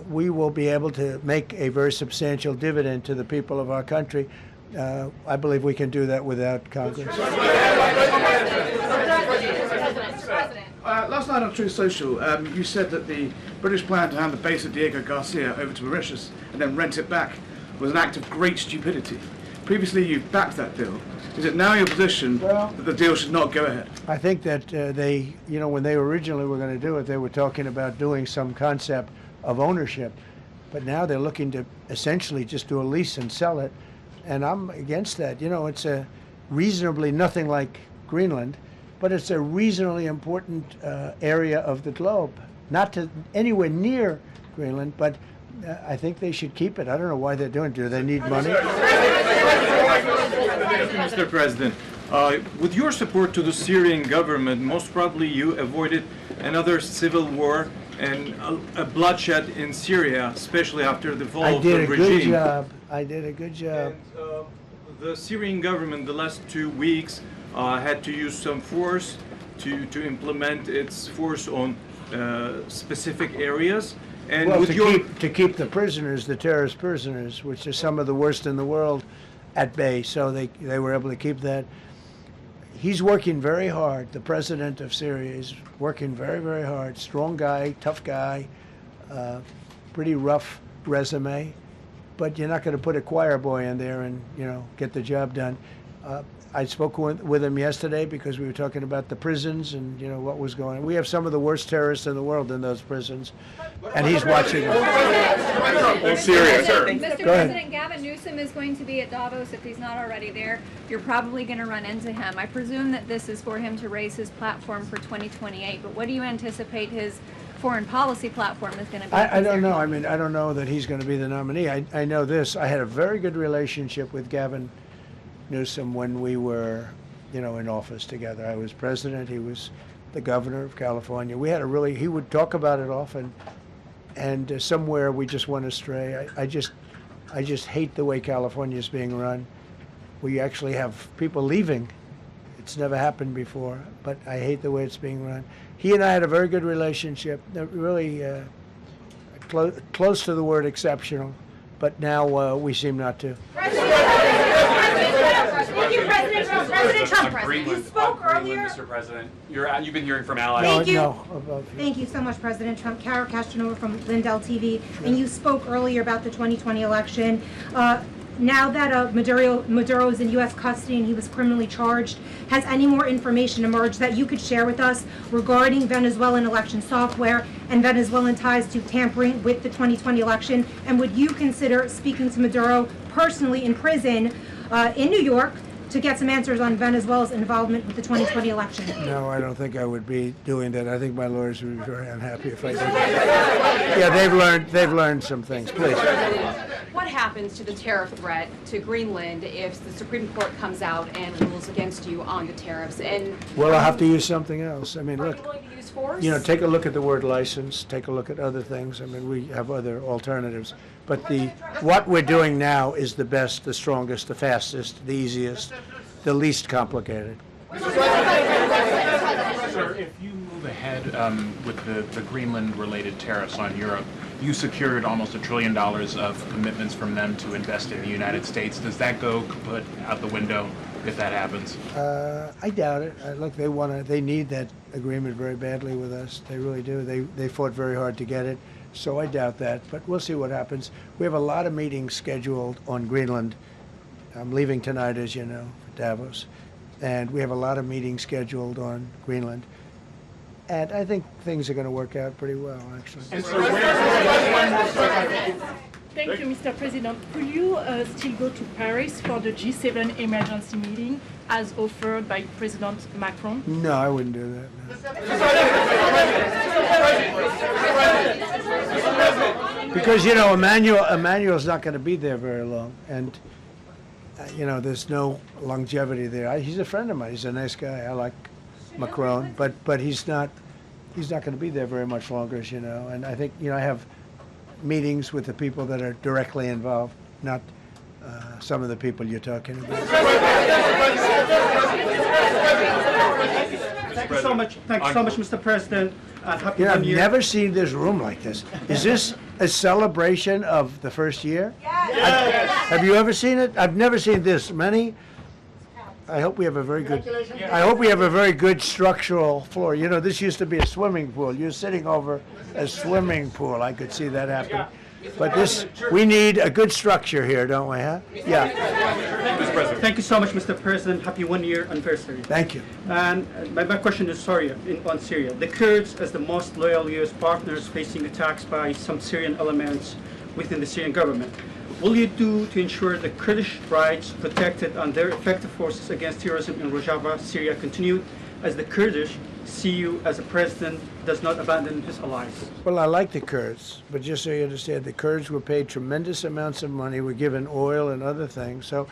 [SPEAKER 1] we will be able to make a very substantial dividend to the people of our country. I believe we can do that without Congress.
[SPEAKER 7] Last night on Truth Social, you said that the British plan to hand the base of Diego Garcia over to Mauritius and then rent it back was an act of great stupidity. Previously, you've backed that deal. Is it now your position that the deal should not go ahead?
[SPEAKER 1] I think that they, when they originally were going to do it, they were talking about doing some concept of ownership. But now they're looking to essentially just do a lease and sell it. And I'm against that. It's a reasonably nothing like Greenland, but it's a reasonably important area of the globe. Not to anywhere near Greenland, but I think they should keep it. I don't know why they're doing it. Do they need money?
[SPEAKER 8] Mr. President, with your support to the Syrian government, most probably you avoided another civil war and a bloodshed in Syria, especially after the fall of the regime.
[SPEAKER 1] I did a good job.
[SPEAKER 8] And, the Syrian government, the last 2 weeks, had to use some force to implement its force on specific areas. And
[SPEAKER 1] Well,
[SPEAKER 8] with
[SPEAKER 1] to keep the prisoners, the terrorist prisoners, which are some of the worst in the world, at bay. So they were able to keep that. He's working very hard. The president of Syria is working very, very hard. Strong guy, tough guy, pretty rough resume. But you're not going to put a choir boy in there and get the job done. I spoke with him yesterday because we were talking about the prisons and what was going on. We have some of the worst terrorists in the world in those prisons, and he's watching them.
[SPEAKER 5] Syria, sir.
[SPEAKER 9] Mr. President, Gavin Newsom is going to be at Davos if he's not already there. You're probably going to run into him. I presume that this is for him to raise his platform for 2028, but what do you anticipate his foreign policy platform is going to be?
[SPEAKER 1] I don't know. I mean, I don't know that he's going to be the nominee. I know this. I had a very good relationship with Gavin Newsom when we were, in office together. I was president. He was the governor of California. We had he would talk about it often, and somewhere we just went astray. I just hate the way California is being run. We actually have people leaving. It's never happened before, but I hate the way it's being run. He and I had a very good relationship, really close to the word exceptional, but now we seem not to.
[SPEAKER 2] Thank you, President Trump. President Trump, you spoke earlier.
[SPEAKER 5] Mr. President, you've been hearing from allies.
[SPEAKER 10] Thank you so much, President Trump. Kara Castronovo from Lindell TV. And you spoke earlier about the 2020 election. Now that Maduro is in U.S. custody and he was criminally charged, has any more information emerged that you could share with us regarding Venezuelan election software and Venezuelan ties to tampering with the 2020 election? And would you consider speaking to Maduro personally in prison in New York to get some answers on Venezuela's involvement with the 2020 election?
[SPEAKER 1] No, I don't think I would be doing that. I think my lawyers would be very unhappy if I did that. Yeah, they've learned some things. Please.
[SPEAKER 11] What happens to the tariff threat to Greenland if the Supreme Court comes out and rules against you on the tariffs? And
[SPEAKER 1] Well, I'll have to use something else. I mean,
[SPEAKER 11] are
[SPEAKER 1] look,
[SPEAKER 11] you willing to use force?
[SPEAKER 1] take a look at the word license, take a look at other things. I mean, we have other alternatives. But what we're doing now is the best, the strongest, the fastest, the easiest, the least complicated.
[SPEAKER 5] Sir, if you move ahead with the Greenland-related tariffs on Europe, you secured almost $1 trillion of commitments from them to invest in the United States. Does that go kaput out the window if that happens?
[SPEAKER 1] I doubt it. Look, they need that agreement very badly with us. They really do. They fought very hard to get it. So I doubt that, but we'll see what happens. We have a lot of meetings scheduled on Greenland. I'm leaving tonight, as you know, for Davos. and we have a lot of meetings scheduled on Greenland. And I think things are going to work out pretty well, actually.
[SPEAKER 12] Thank you, Mr. President. Will you still go to Paris for the G7 emergency meeting as offered by President Macron?
[SPEAKER 1] No, I wouldn't do that. No. Because, you know, Emmanuel's not going to be there very long. And, you know, there's no longevity there. He's a friend of mine. He's a nice guy. I like Macron. But he's not going to be there very much longer, as you know. And I think, you know, I have meetings with the people that are directly involved, not some of the people you're talking about.
[SPEAKER 13] Thank you so much. Thank you so much, Mr. President. Happy
[SPEAKER 1] You know,
[SPEAKER 13] New
[SPEAKER 1] I've
[SPEAKER 13] Year.
[SPEAKER 1] never seen this room like this. Is this a celebration of the first year? Yes. Have you ever seen it? I've never seen this many. I hope we have a very good. I hope we have a very good structural floor. You know, this used to be a swimming pool. You're sitting over a swimming pool. I could see that happening. But this, we need a good structure here, don't we? Huh? Yeah.
[SPEAKER 13] Thank you so much, Mr. President. Happy 1 year anniversary.
[SPEAKER 1] Thank you.
[SPEAKER 13] And my question is on Syria. The Kurds, as the most loyal U.S. partners, facing attacks by some Syrian elements within the Syrian government. Will you do to ensure the Kurdish rights protected and their effective forces against terrorism in Rojava, Syria continued, as the Kurdish see you as a president does not abandon his allies?
[SPEAKER 1] Well, I like the Kurds, but just so you understand, the Kurds were paid tremendous amounts of money, were given oil and other things, so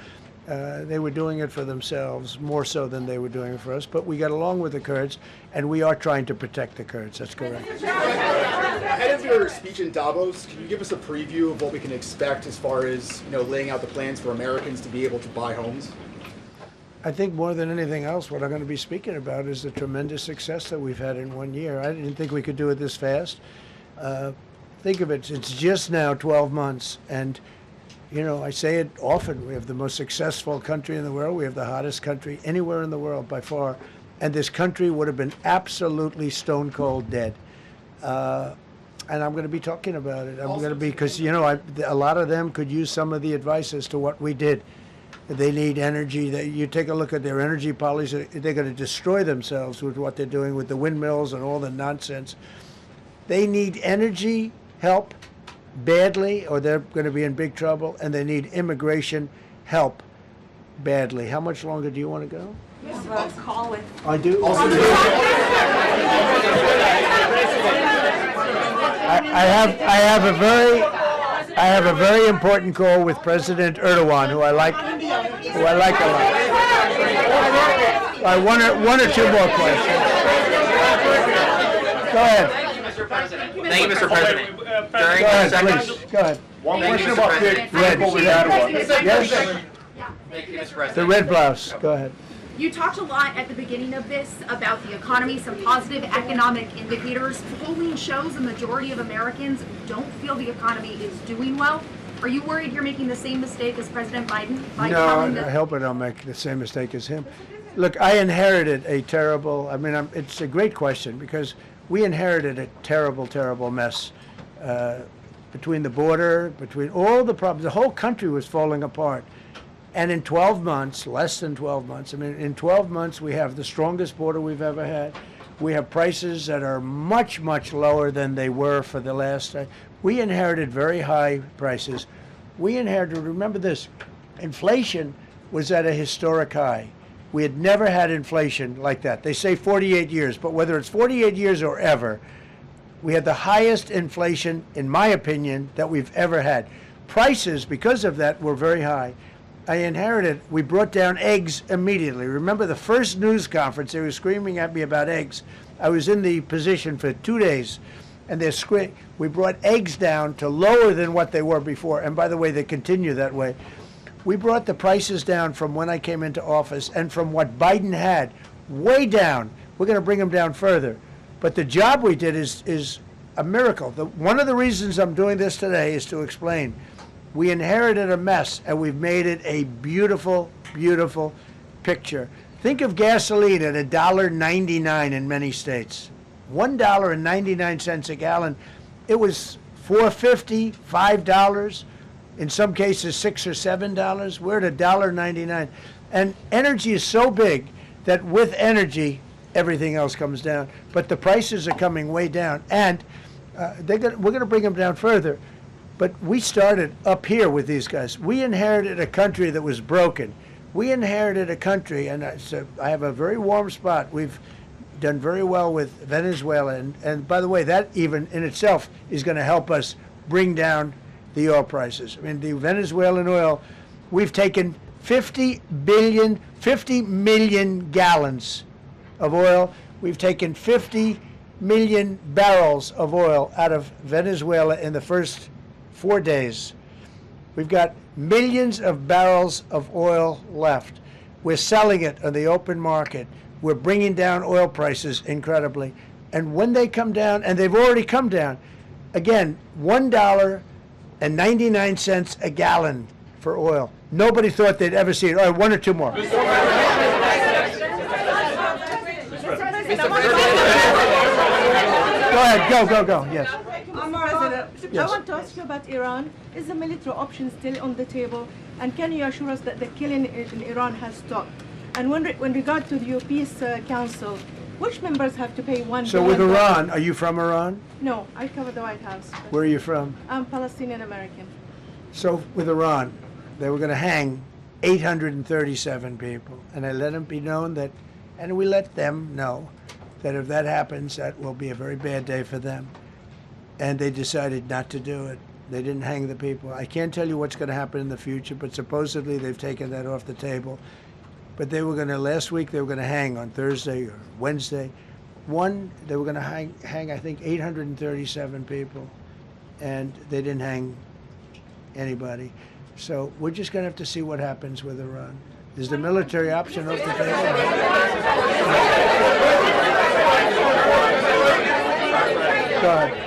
[SPEAKER 1] they were doing it for themselves, more so than they were doing it for us, but we got along with the Kurds, and we are trying to protect the Kurds, that's correct.
[SPEAKER 14] Ahead of your speech in Davos, can you give us a preview of what we can expect as far as, you know, laying out the plans for Americans to be able to buy homes?
[SPEAKER 1] I think more than anything else, what I'm going to be speaking about is the tremendous success that we've had in 1 year. I didn't think we could do it this fast. Think of it, it's just now 12 months, and you know, I say it often, we have the most successful country in the world, we have the hottest country anywhere in the world by far, and this country would have been absolutely stone cold dead. And I'm going to be talking about it. I'm going to be, because, you know, a lot of them could use some of the advice as to what we did. They need energy. You take a look at their energy policy, they're going to destroy themselves with what they're doing with the windmills and all the nonsense. They need energy help badly, or they're going to be in big trouble, and they need immigration help badly. How much longer do you want to go?
[SPEAKER 11] Call with.
[SPEAKER 1] I do. I have a very important call with President Erdogan, who I like a lot. One or two more questions. Go ahead.
[SPEAKER 15] Thank you, Mr. President. During
[SPEAKER 1] Go ahead,
[SPEAKER 15] the second,
[SPEAKER 1] please. Go ahead.
[SPEAKER 14] One
[SPEAKER 15] Thank you,
[SPEAKER 14] question
[SPEAKER 15] Mr.
[SPEAKER 14] about the
[SPEAKER 15] President.
[SPEAKER 14] people we had one.
[SPEAKER 1] Yes,
[SPEAKER 15] Thank you, Mr.
[SPEAKER 1] the
[SPEAKER 15] President.
[SPEAKER 1] red blouse. Go ahead.
[SPEAKER 16] You talked a lot at the beginning of this about the economy, some positive economic indicators. Polling shows a majority of Americans don't feel the economy is doing well. Are you worried you're making the same mistake as President Biden? By
[SPEAKER 1] No,
[SPEAKER 16] telling
[SPEAKER 1] I hope I don't make the same mistake as him. Look, I inherited a terrible, it's a great question, because we inherited a terrible, terrible mess between the border, between all the problems. The whole country was falling apart. And in 12 months, less than 12 months, in 12 months, we have the strongest border we've ever had. We have prices that are much, much lower than they were for the last. We inherited very high prices. We inherited, remember this, inflation was at a historic high. We had never had inflation like that. They say 48 years, but whether it's 48 years or ever, we had the highest inflation, in my opinion, that we've ever had. Prices, because of that, were very high. I inherited, we brought down eggs immediately. Remember the first news conference, they were screaming at me about eggs. I was in the position for 2 days, and we brought eggs down to lower than what they were before. And by the way, they continue that way. We brought the prices down from when I came into office and from what Biden had, way down. We're going to bring them down further. But the job we did is a miracle. One of the reasons I'm doing this today is to explain. We inherited a mess, and we've made it a beautiful, beautiful picture. Think of gasoline at $1.99 in many states. $1.99 a gallon. It was $4.50, $5, in some cases $6 or $7. We're at $1.99. And energy is so big that with energy, everything else comes down. But the prices are coming way down, and we're going to bring them down further. But we started up here with these guys. We inherited a country that was broken. We inherited a country, and I have a very warm spot. We've done very well with Venezuela, and by the way, that even in itself is going to help us bring down the oil prices. I mean, the Venezuelan oil, we've taken 50 million gallons of oil. We've taken 50 million barrels of oil out of Venezuela in the first 4 days. We've got millions of barrels of oil left. We're selling it on the open market. We're bringing down oil prices incredibly. And when they come down, and they've already come down, again, $1.99 a gallon for oil. Nobody thought they'd ever see it. All right, one or two more. Go ahead, go, yes.
[SPEAKER 17] President,
[SPEAKER 1] Yes.
[SPEAKER 17] I want to ask you about Iran. Is the military option still on the table? And can you assure us that the killing in Iran has stopped? And when regard to the Peace Council, which members have to pay $1
[SPEAKER 1] So with Iran, are you from Iran?
[SPEAKER 17] No, I cover the White House.
[SPEAKER 1] Where are you from?
[SPEAKER 17] I'm Palestinian American.
[SPEAKER 1] So with Iran, they were going to hang 837 people, and I let them be known that, and we let them know that if that happens, that will be a very bad day for them. And they decided not to do it. They didn't hang the people. I can't tell you what's going to happen in the future, but supposedly they've taken that off the table. But they were going to, last week, they were going to hang on Thursday or Wednesday. They were going to hang, I think, 837 people, and they didn't hang anybody. So we're just going to have to see what happens with Iran. Is the military option off the table? Go ahead.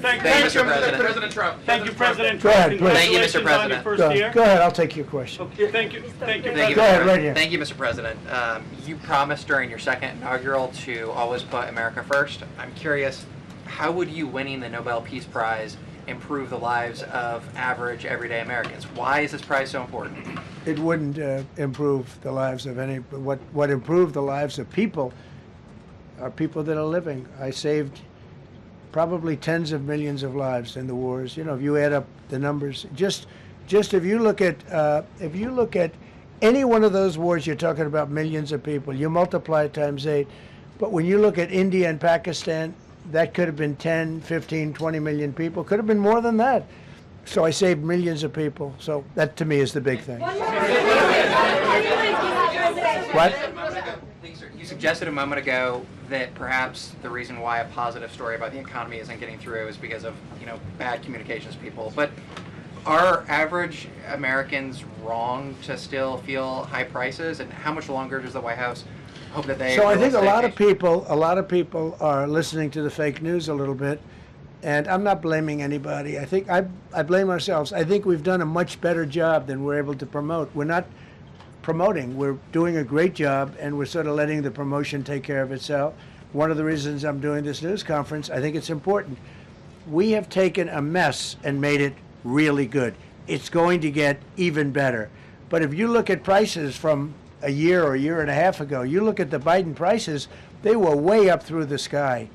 [SPEAKER 15] Thank you, Mr. President. President Trump.
[SPEAKER 13] Thank you, President
[SPEAKER 1] Go ahead, please.
[SPEAKER 15] Thank you, Mr.
[SPEAKER 13] Congratulations on your
[SPEAKER 15] President.
[SPEAKER 13] first year.
[SPEAKER 1] Go ahead, I'll take your question.
[SPEAKER 13] Okay, thank you,
[SPEAKER 15] Thank you,
[SPEAKER 1] Go ahead,
[SPEAKER 15] Mr.
[SPEAKER 1] right here.
[SPEAKER 15] Thank you, Mr. President. You promised during your second inaugural to always put America first. I'm curious, how would you winning the Nobel Peace Prize improve the lives of average, everyday Americans? Why is this prize so important?
[SPEAKER 1] It wouldn't improve the lives of any, but what improved the lives of people are people that are living. I saved probably tens of millions of lives in the wars. You know, if you add up the numbers, just if you look at any one of those wars, you're talking about millions of people. You multiply it times 8. But when you look at India and Pakistan, that could have been 10, 15, 20 million people. Could have been more than that. So I saved millions of people. So that to me is the big thing. What?
[SPEAKER 15] You suggested a moment ago that perhaps the reason why a positive story about the economy isn't getting through is because of, bad communications people. But are average Americans wrong to still feel high prices? And how much longer does the White House hope that they...
[SPEAKER 1] So I think a lot of people are listening to the fake news a little bit, and I'm not blaming anybody. I think I blame ourselves. I think we've done a much better job than we're able to promote. We're not promoting. We're doing a great job, and we're sort of letting the promotion take care of itself. One of the reasons I'm doing this news conference, I think it's important. We have taken a mess and made it really good. It's going to get even better. But if you look at prices from a year or a year and a half ago, you look at the Biden prices, they were way up through the sky.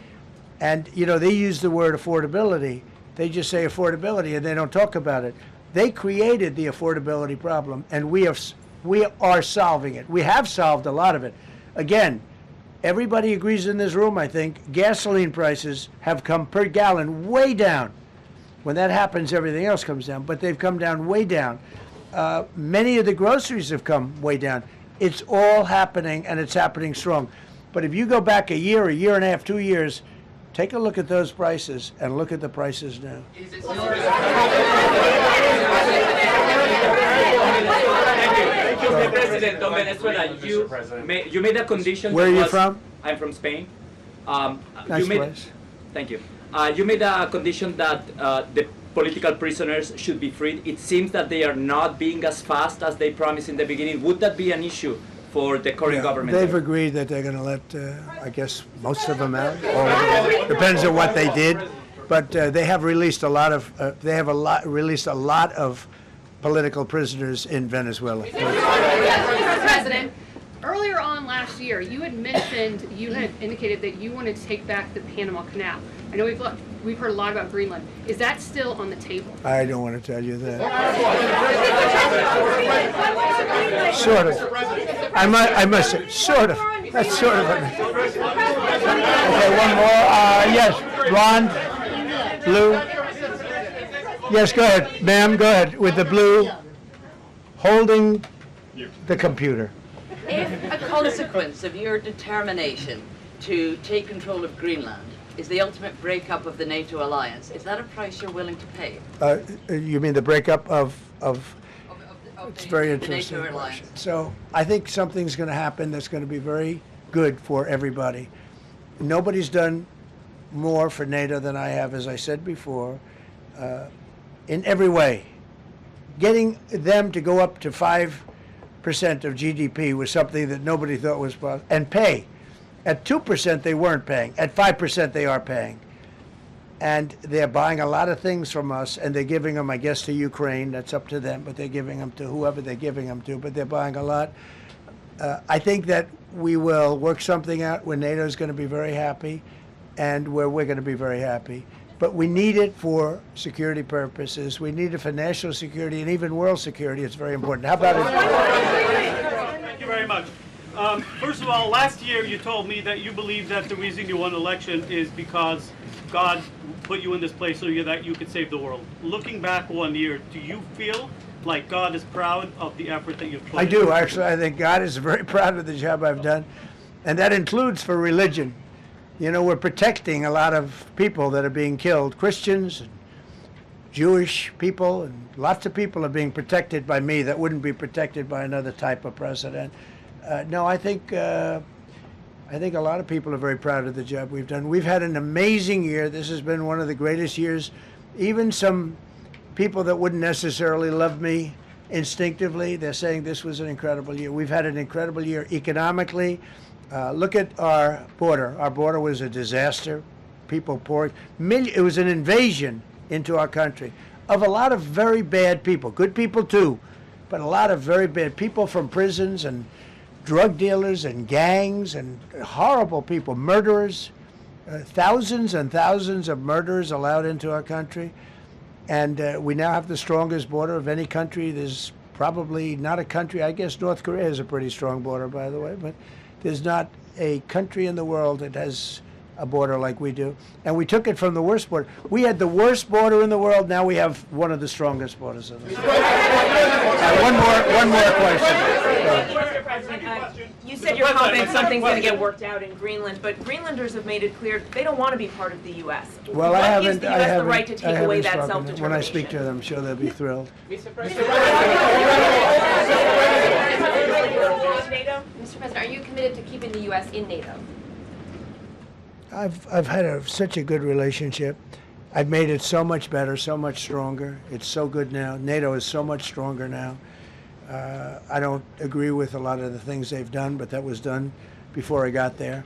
[SPEAKER 1] And, they use the word affordability. They just say affordability and they don't talk about it. They created the affordability problem, and we are solving it. We have solved a lot of it. Again, everybody agrees in this room, I think, gasoline prices have come per gallon way down. When that happens, everything else comes down, but they've come down way down. Many of the groceries have come way down. It's all happening, and it's happening strong. But if you go back a year and a half, 2 years, take a look at those prices and look at the prices now.
[SPEAKER 18] Mr. President, on Venezuela, you made a condition.
[SPEAKER 1] Where are you from?
[SPEAKER 18] I'm from Spain.
[SPEAKER 1] Nice place.
[SPEAKER 18] Thank you. You made a condition that the political prisoners should be freed. It seems that they are not being as fast as they promised in the beginning. Would that be an issue for the current government?
[SPEAKER 1] They've agreed that they're going to let, I guess, most of them out. Or depends on what they did. But they have released a lot of
[SPEAKER 11] Mr. President, Earlier on last year, you had mentioned, you had indicated that you wanted to take back the Panama Canal. I know we've heard a lot about Greenland. Is that still on the table?
[SPEAKER 1] I don't want to tell you that. Sort of. I must say, sort of. That's sort of it. Okay, one more. Yes, blonde, blue. Yes, go ahead, ma'am. Go ahead with the blue, holding the computer.
[SPEAKER 19] If a consequence of your determination to take control of Greenland is the ultimate breakup of the NATO alliance, is that a price you're willing to pay?
[SPEAKER 1] You mean the breakup of it's very
[SPEAKER 19] the
[SPEAKER 1] interesting.
[SPEAKER 19] NATO alliance?
[SPEAKER 1] So I think something's going to happen that's going to be very good for everybody. Nobody's done more for NATO than I have, as I said before, in every way. Getting them to go up to 5% of GDP was something that nobody thought was possible, and pay. At 2% they weren't paying. At 5% they are paying. And they're buying a lot of things from us, and they're giving them, I guess, to Ukraine. That's up to them, but they're giving them to whoever they're giving them to, but they're buying a lot. I think that we will work something out where NATO is going to be very happy and where we're going to be very happy. But we need it for security purposes. We need it for national security and even world security. It's very important. How about it?
[SPEAKER 13] Thank you very much. First of all, last year you told me that you believe that the reason you won the election is because God put you in this place so that you could save the world. Looking back 1 year, do you feel like God is proud of the effort that you've put in?
[SPEAKER 1] I do, actually. I think God is very proud of the job I've done. And that includes for religion. You know, we're protecting a lot of people that are being killed. Christians and Jewish people, and lots of people are being protected by me that wouldn't be protected by another type of president. No, I think a lot of people are very proud of the job we've done. We've had an amazing year. This has been one of the greatest years. Even some people that wouldn't necessarily love me instinctively, they're saying this was an incredible year. We've had an incredible year economically. Look at our border. Our border was a disaster. People poured. It was an invasion into our country of a lot of very bad people. Good people too, but a lot of very bad people from prisons and drug dealers and gangs and horrible people, murderers, thousands and thousands of murderers allowed into our country. And we now have the strongest border of any country. There's probably not a country, I guess North Korea has a pretty strong border, by the way, but there's not a country in the world that has a border like we do. And we took it from the worst border. We had the worst border in the world. Now we have one of the strongest borders in the world. One more question.
[SPEAKER 2] Mr. President, you said you're confident something's going to get worked out in Greenland, but Greenlanders have made it clear they don't want to be part of the U.S.
[SPEAKER 1] Well,
[SPEAKER 2] what gives the U.S. the right to take away that self-determination?
[SPEAKER 1] When I speak to them, I'm sure they'll be thrilled.
[SPEAKER 11] Mr. President, are you committed to keeping the U.S. in NATO?
[SPEAKER 1] I've had such a good relationship. I've made it so much better, so much stronger. It's so good now. NATO is so much stronger now. I don't agree with a lot of the things they've done, but that was done before I got there.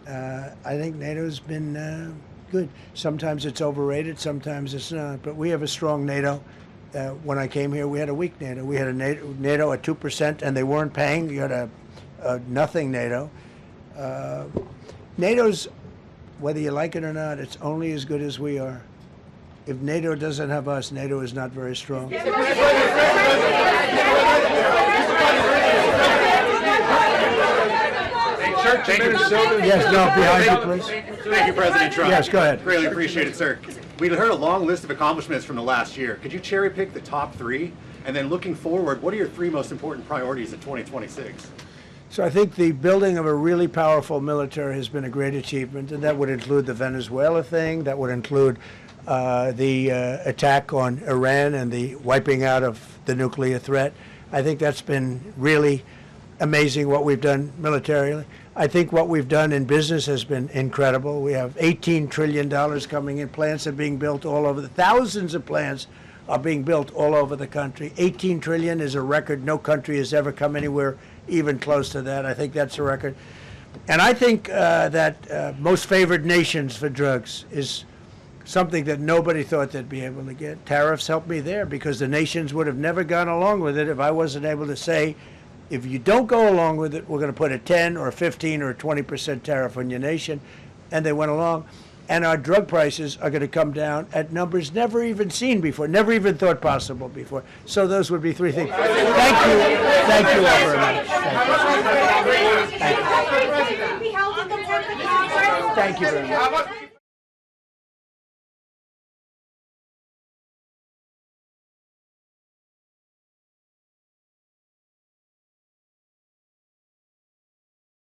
[SPEAKER 1] I think NATO's been good. Sometimes it's overrated, sometimes it's not. But we have a strong NATO. When I came here, we had a weak NATO. We had a NATO at 2%, and they weren't paying. You had a nothing NATO. NATO's, whether you like it or not, it's only as good as we are. If NATO doesn't have us, NATO is not very strong.
[SPEAKER 20] Thank you.
[SPEAKER 1] Yes, no, behind you, please.
[SPEAKER 20] Thank you, President Trump.
[SPEAKER 1] Yes, go ahead.
[SPEAKER 20] Greatly appreciate it, sir. We heard a long list of accomplishments from the last year. Could you cherry pick the top three? And then looking forward, what are your three most important priorities in 2026?
[SPEAKER 1] So I think the building of a really powerful military has been a great achievement, and that would include the Venezuela thing, that would include the attack on Iran and the wiping out of the nuclear threat. I think that's been really amazing what we've done militarily. I think what we've done in business has been incredible. We have $18 trillion coming in. Plants are being built all over. Thousands of plants are being built all over the country. 18 trillion is a record. No country has ever come anywhere even close to that. I think that's a record. And I think that most favored nations for drugs is something that nobody thought they'd be able to get. Tariffs helped me there because the nations would have never gone along with it if I wasn't able to say If you don't go along with it, we're going to put a 10 or 15 or 20% tariff on your nation. And they went along. And our drug prices are going to come down at numbers never even seen before, never even thought possible before. So those would be three things. Thank you. Thank you all very much. Thank you very much.